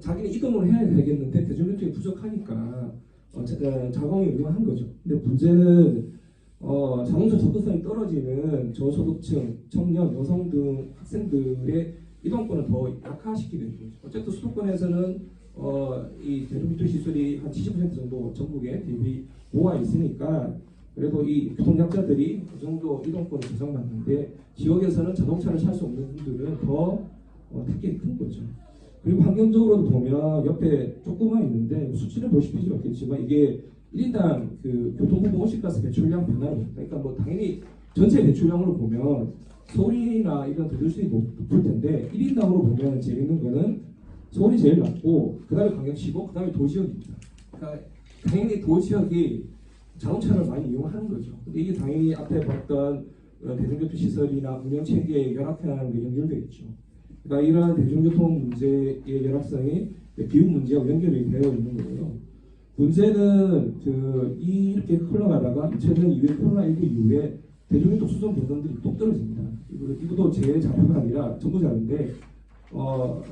자기는 이동을 해야 되겠는데 대중교통이 부족하니까 자가용을 이용한 거죠. 근데 문제는 자동차 접근성이 떨어지는 저소득층, 청년, 여성 등 학생들의 이동권을 더 약화시키게 되는 거죠. 어쨌든 수도권에서는 이 대중교통 시설이 한 70% 정도 전국에 대비 모아 있으니까 그래도 이 교통약자들이 그 정도 이동권을 보장받는데 지역에서는 자동차를 살 수 없는 분들은 더 타격이 큰 거죠. 그리고 환경적으로도 보면 옆에 조금만 있는데 수치를 보실 필요 없겠지만 이게 1인당 그 교통부분 온실가스 배출량 변화입니다. 그러니까 뭐 당연히 전체 배출량으로 보면 서울이나 이런 대도시들이 높을 텐데 1인당으로 보면 재밌는 거는 서울이 제일 낮고 그 다음에 광역시고 그 다음에 도시역입니다. 그러니까 당연히 도시역이 자동차를 많이 이용하는 거죠. 근데 이게 당연히 앞에 봤던 대중교통 시설이나 운영 체계의 열악한 게 연결되어 있죠. 그러니까 이러한 대중교통 문제의 열악성이 비용 문제와 연결이 되어 있는 거고요. 문제는 이렇게 흘러가다가 2000년 이후에 코로나19 이후에 대중교통 수송 변동들이 뚝 떨어집니다. 이것도 제 자료가 아니라 정부 자료인데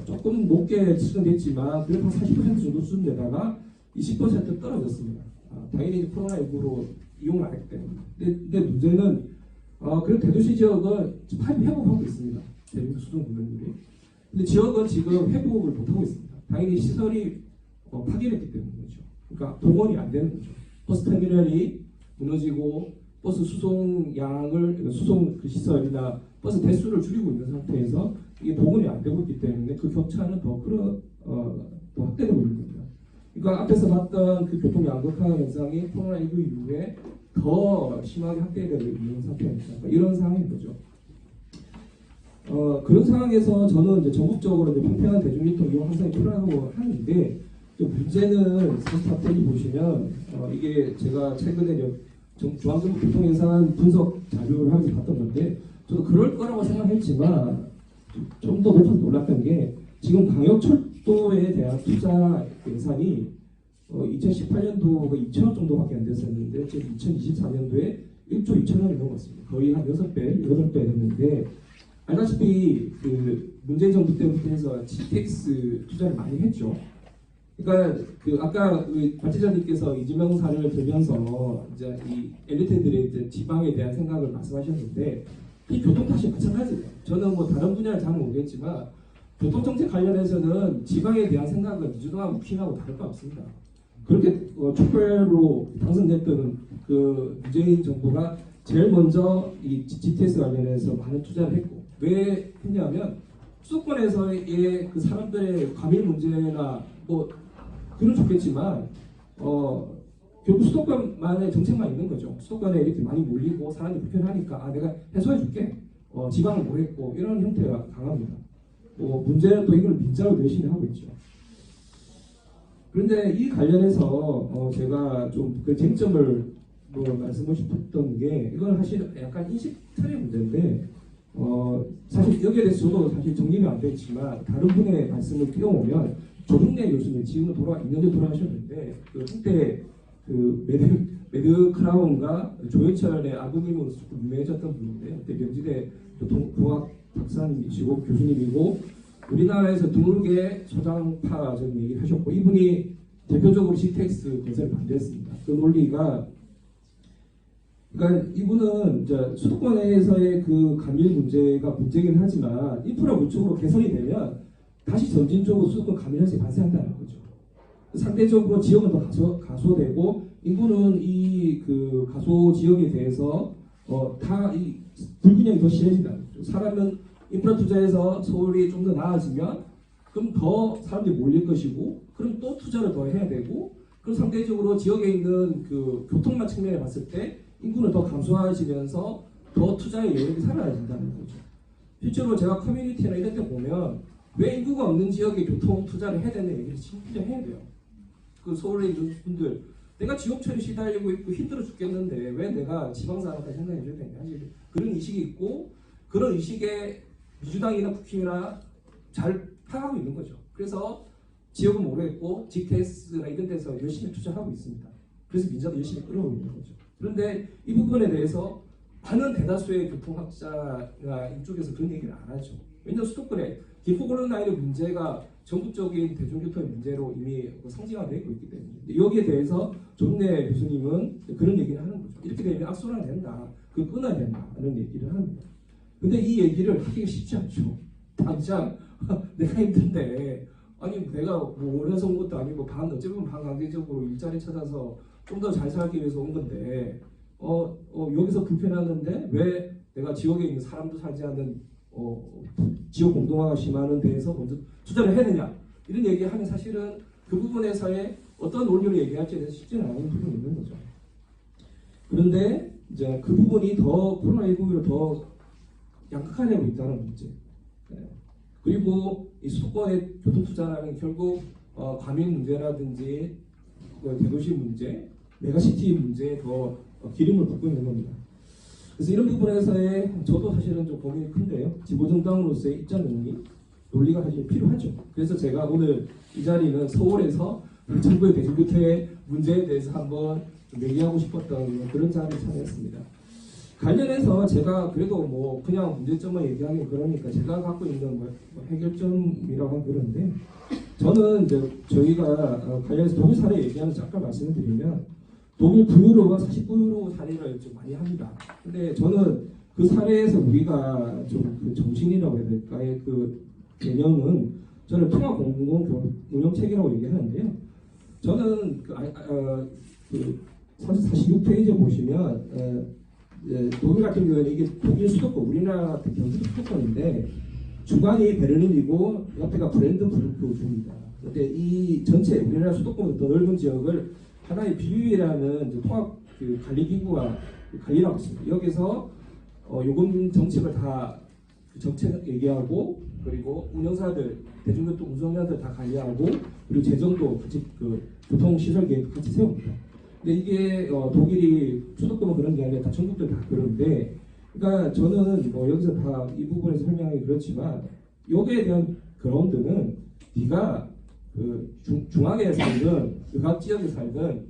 조금 높게 수준됐지만 그래도 한 40% 정도 수준되다가 20% 떨어졌습니다. 당연히 코로나19로 이용을 안 했기 때문에. 근데 문제는 그런 대도시 지역은 파이프 회복하고 있습니다. 대중교통 수송 부분들이. 근데 지역은 지금 회복을 못하고 있습니다. 당연히 시설이 파괴됐기 때문이죠. 그러니까 복원이 안 되는 거죠. 버스 터미널이 무너지고 버스 수송량을 수송 그 시설이나 버스 대수를 줄이고 있는 상태에서 이게 복원이 안 되고 있기 때문에 그 격차는 더 확대되고 있는 겁니다. 그러니까 앞에서 봤던 그 교통 양극화 현상이 코로나19 이후에 더 심하게 확대되고 있는 상태입니다. 그러니까 이런 상황인 거죠. 그런 상황에서 저는 이제 전국적으로 이제 평평한 대중교통 이용 확산이 필요하다고 하는데 문제는 사실 보시면 이게 제가 최근에 중앙정부 교통예산 분석 자료를 하면서 봤던 건데 저도 그럴 거라고 생각했지만 좀 더 높아서 놀랐던 게 지금 광역철도에 대한 투자 예산이 2018년도가 2천억 정도밖에 안 됐었는데 지금 2024년도에 1조 2천억이 넘었습니다. 거의 한 6배, 8배 됐는데 알다시피 그 문재인 정부 때부터 해서 GTX 투자를 많이 했죠. 그러니까 아까 관계자님께서 이재명 사례를 들면서 이제 이 엘리트들의 이제 지방에 대한 생각을 말씀하셨는데 이 교통 탓이 마찬가지예요. 저는 뭐 다른 분야를 잘 모르겠지만 교통정책 관련해서는 지방에 대한 생각은 민주당하고 국힘하고 다를 바 없습니다. 그렇게 촛불로 당선됐던 그 문재인 정부가 제일 먼저 이 GTX 관련해서 많은 투자를 했고 왜 했냐면 수도권에서의 그 사람들의 과밀 문제나 뭐 그건 좋겠지만 결국 수도권만의 정책만 있는 거죠. 수도권에 이렇게 많이 몰리고 사람들이 불편하니까 내가 해소해 줄게. 지방을 뭐 했고 이런 형태가 강합니다. 문제는 또 이걸 민자로 열심히 하고 있죠. 그런데 이 관련해서 제가 좀 그 쟁점을 말씀하고 싶었던 게 이건 사실 약간 인식 틀의 문제인데 사실 여기에 대해서 저도 사실 정리는 안 됐지만 다른 분의 말씀을 끼워오면 조중래 교수님 지금은 2년 전에 돌아가셨는데 그 한때 그 매드 크라운과 조현철의 아버님으로 유명해졌던 분인데 그때 명지대 교통공학 박사님이시고 교수님이고 우리나라에서 드물게 소장파적인 얘기를 하셨고 이분이 대표적으로 GTX 건설을 반대했습니다. 그 논리가 그러니까 이분은 이제 수도권에서의 그 감밀 문제가 문제긴 하지만 인프라 구축으로 개선이 되면 다시 점진적으로 수도권 감밀 현상이 발생한다는 거죠. 상대적으로 지역은 더 가소되고 인구는 이 그 가소 지역에 대해서 다 이 불균형이 더 심해진다는 거죠. 사람은 인프라 투자해서 서울이 좀 더 나아지면 그럼 더 사람들이 몰릴 것이고 그럼 또 투자를 더 해야 되고 그럼 상대적으로 지역에 있는 그 교통망 측면에 봤을 때 인구는 더 감소해지면서 더 투자의 여력이 사라진다는 거죠. 실제로 제가 커뮤니티나 이런 데 보면 왜 인구가 없는 지역에 교통 투자를 해야 되는 얘기를 진짜 해야 돼요. 그 서울에 있는 분들 내가 지역처리 시달리고 있고 힘들어 죽겠는데 왜 내가 지방사람한테 생각해 줘야 되냐 그런 의식이 있고 그런 의식에 민주당이나 국힘이나 잘 파악하고 있는 거죠. 그래서 지역은 모르겠고 GTS나 이런 데서 열심히 투자하고 있습니다. 그래서 민주당도 열심히 끌어오고 있는 거죠. 그런데 이 부분에 대해서 많은 대다수의 교통학자가 이쪽에서 그런 얘기를 안 하죠. 왜냐하면 수도권에 기포고른라인의 문제가 전국적인 대중교통의 문제로 이미 상징화되고 있기 때문에 여기에 대해서 조중래 교수님은 그런 얘기를 하는 거죠. 이렇게 되면 악순환 된다. 그 끊어야 된다는 얘기를 합니다. 근데 이 얘기를 하기가 쉽지 않죠. 당장 내가 힘든데 아니 내가 뭐 원해서 온 것도 아니고 어찌 보면 반강제적으로 일자리 찾아서 좀 더 잘 살기 위해서 온 건데 여기서 불편하는데 왜 내가 지역에 있는 사람도 살지 않는 지역 공동화가 심하는 데에서 먼저 투자를 해야 되냐 이런 얘기하면 사실은 그 부분에서의 어떤 논리로 얘기할지에 대해서 쉽지는 않은 부분이 있는 거죠. 그런데 이제 그 부분이 더 코로나19로 더 양극화되고 있다는 문제. 그리고 이 수도권의 교통투자라는 결국 과민 문제라든지 대도시 문제, 메가시티 문제에 더 기름을 붓고 있는 겁니다. 그래서 이런 부분에서의 저도 사실은 좀 고민이 큰데요. 지보정당으로서의 입장 논리, 논리가 사실 필요하죠. 그래서 제가 오늘 이 자리는 서울에서 정부의 대중교통의 문제에 대해서 한번 좀 얘기하고 싶었던 그런 자리를 참여했습니다. 관련해서 제가 그래도 뭐 그냥 문제점만 얘기하기 그러니까 제가 갖고 있는 뭐 해결점이라고 하면 그런데 저는 이제 저희가 관련해서 독일 사례 얘기하면서 아까 말씀을 드리면 독일 9유로와 49유로 사례를 좀 많이 합니다. 근데 저는 그 사례에서 우리가 좀 그 정신이라고 해야 될까요? 그 개념은 저는 통합 공공 운영 체계라고 얘기하는데요. 저는 46페이지에 보시면 독일 같은 경우에는 이게 독일 수도권, 우리나라 같은 경우 수도권인데 주관이 베를린이고 옆에가 브랜드부르크주입니다. 근데 이 전체 우리나라 수도권보다 더 넓은 지역을 하나의 BU라는 통합 관리기구가 관리하고 있습니다. 여기서 요금 정책을 다 정책 얘기하고 그리고 운영사들, 대중교통 운송사들 다 관리하고 그리고 재정도 같이 교통시설 계획 같이 세웁니다. 근데 이게 독일이 수도권은 그런 게 아니라 다 전국들 다 그런데 그러니까 저는 뭐 여기서 다 이 부분에서 설명하기 그렇지만 여기에 대한 그라운드는 네가 그 중앙에 살든 각 지역에 살든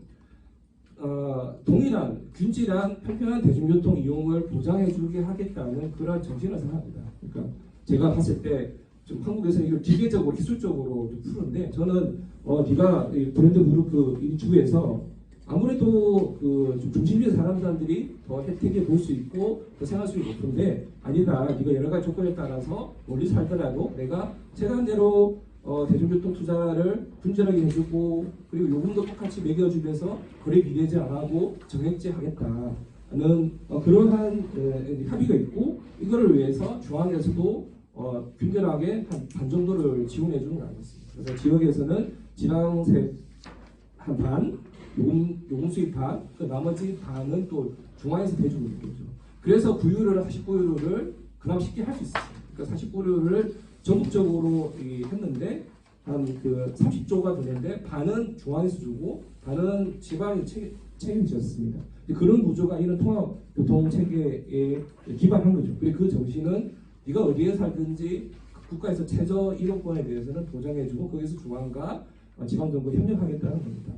동일한 균질한 편편한 대중교통 이용을 보장해주게 하겠다는 그런 정신을 생각합니다. 그러니까 제가 봤을 때 좀 한국에서 이걸 기계적으로 기술적으로 좀 푸는데 저는 네가 브랜드부르크 이 주에서 아무래도 좀 중심지에 사는 사람들이 더 혜택을 볼 수 있고 더 생활 수익이 높은데 아니다. 네가 여러 가지 조건에 따라서 멀리 살더라도 내가 체감대로 대중교통 투자를 분절하게 해주고 그리고 요금도 똑같이 매겨주면서 거래 비례제 안 하고 정액제 하겠다는 그러한 합의가 있고 이거를 위해서 중앙에서도 균등하게 한 반 정도를 지원해 주는 거 아니겠습니까? 그래서 지역에서는 지방세 한 반, 요금 수입 반, 그 나머지 반은 또 중앙에서 대주고 있는 거죠. 그래서 9유로를 49유로를 그나마 쉽게 할 수 있었어요. 그러니까 49유로를 전국적으로 했는데 한 30조가 되는데 반은 중앙에서 주고 반은 지방이 책임졌습니다. 그런 구조가 이런 통합 교통 체계에 기반한 거죠. 그리고 그 정신은 네가 어디에 살든지 국가에서 최저 이용권에 대해서는 보장해주고 거기서 중앙과 지방정부 협력하겠다는 겁니다.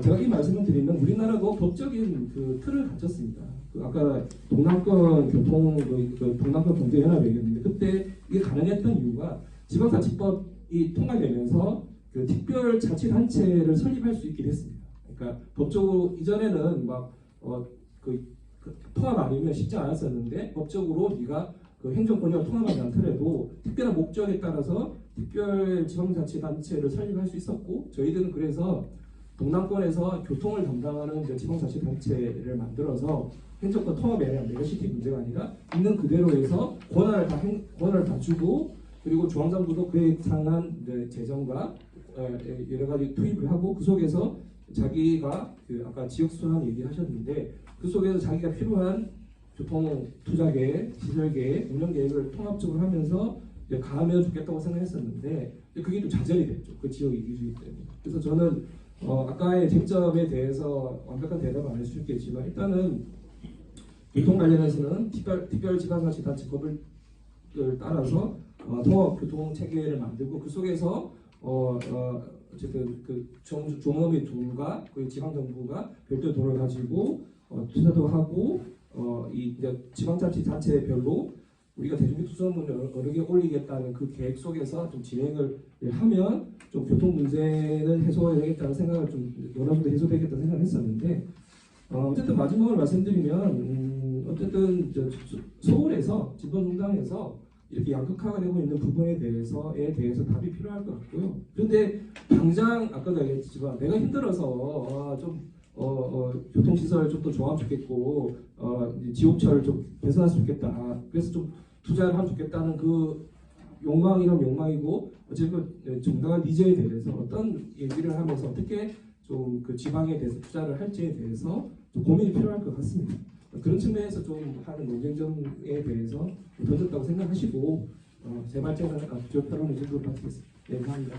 제가 이 말씀을 드리면 우리나라도 법적인 틀을 갖췄습니다. 아까 동남권 동남권 경제연합 얘기했는데 그때 이게 가능했던 이유가 지방자치법이 통과되면서 특별자치단체를 설립할 수 있게 됐습니다. 그러니까 법적으로 이전에는 통합 아니면 쉽지 않았었는데 법적으로 네가 행정권이랑 통합하지 않더라도 특별한 목적에 따라서 특별 지방자치단체를 설립할 수 있었고 저희들은 그래서 동남권에서 교통을 담당하는 지방자치단체를 만들어서 행정권 통합이 아니라 메가시티 문제가 아니라 있는 그대로 해서 권한을 다 주고 그리고 중앙정부도 그에 상한 재정과 여러 가지 투입을 하고 그 속에서 자기가 아까 지역순환 얘기하셨는데 그 속에서 자기가 필요한 교통 투자계획, 시설계획, 운영계획을 통합적으로 하면서 가하면 좋겠다고 생각했었는데 그게 좀 좌절이 됐죠. 그 지역 이기주의 때문에. 그래서 저는 아까의 쟁점에 대해서 완벽한 대답은 안 할 수 있겠지만 일단은 교통 관련해서는 특별지방자치단체법을 따라서 통합교통 체계를 만들고 그 속에서 어쨌든 종업의 돈과 그 지방정부가 별도 돈을 가지고 투자도 하고 이제 지방자치단체별로 우리가 대중교통 수준을 어느 게 올리겠다는 그 계획 속에서 좀 진행을 하면 좀 교통 문제는 해소해야 되겠다는 생각을 좀 어느 정도 해소되겠다는 생각을 했었는데 어쨌든 마지막으로 말씀드리면 어쨌든 서울에서 지도중당에서 이렇게 양극화되고 있는 부분에 대해서 답이 필요할 것 같고요. 그런데 당장 아까도 얘기했지만 내가 힘들어서 교통시설 좀 더 좋아하면 좋겠고 지옥철 좀 개선했으면 좋겠다. 그래서 좀 투자를 하면 좋겠다는 그 욕망이란 욕망이고 어쨌든 정당한 니즈에 대해서 어떤 얘기를 하면서 어떻게 좀 그 지방에 대해서 투자를 할지에 대해서 좀 고민이 필요할 것 같습니다. 그런 측면에서 좀 하는 논쟁점에 대해서 던졌다고 생각하시고 제 발제는 지역 토론을 이 정도로 마치겠습니다. 네, 감사합니다.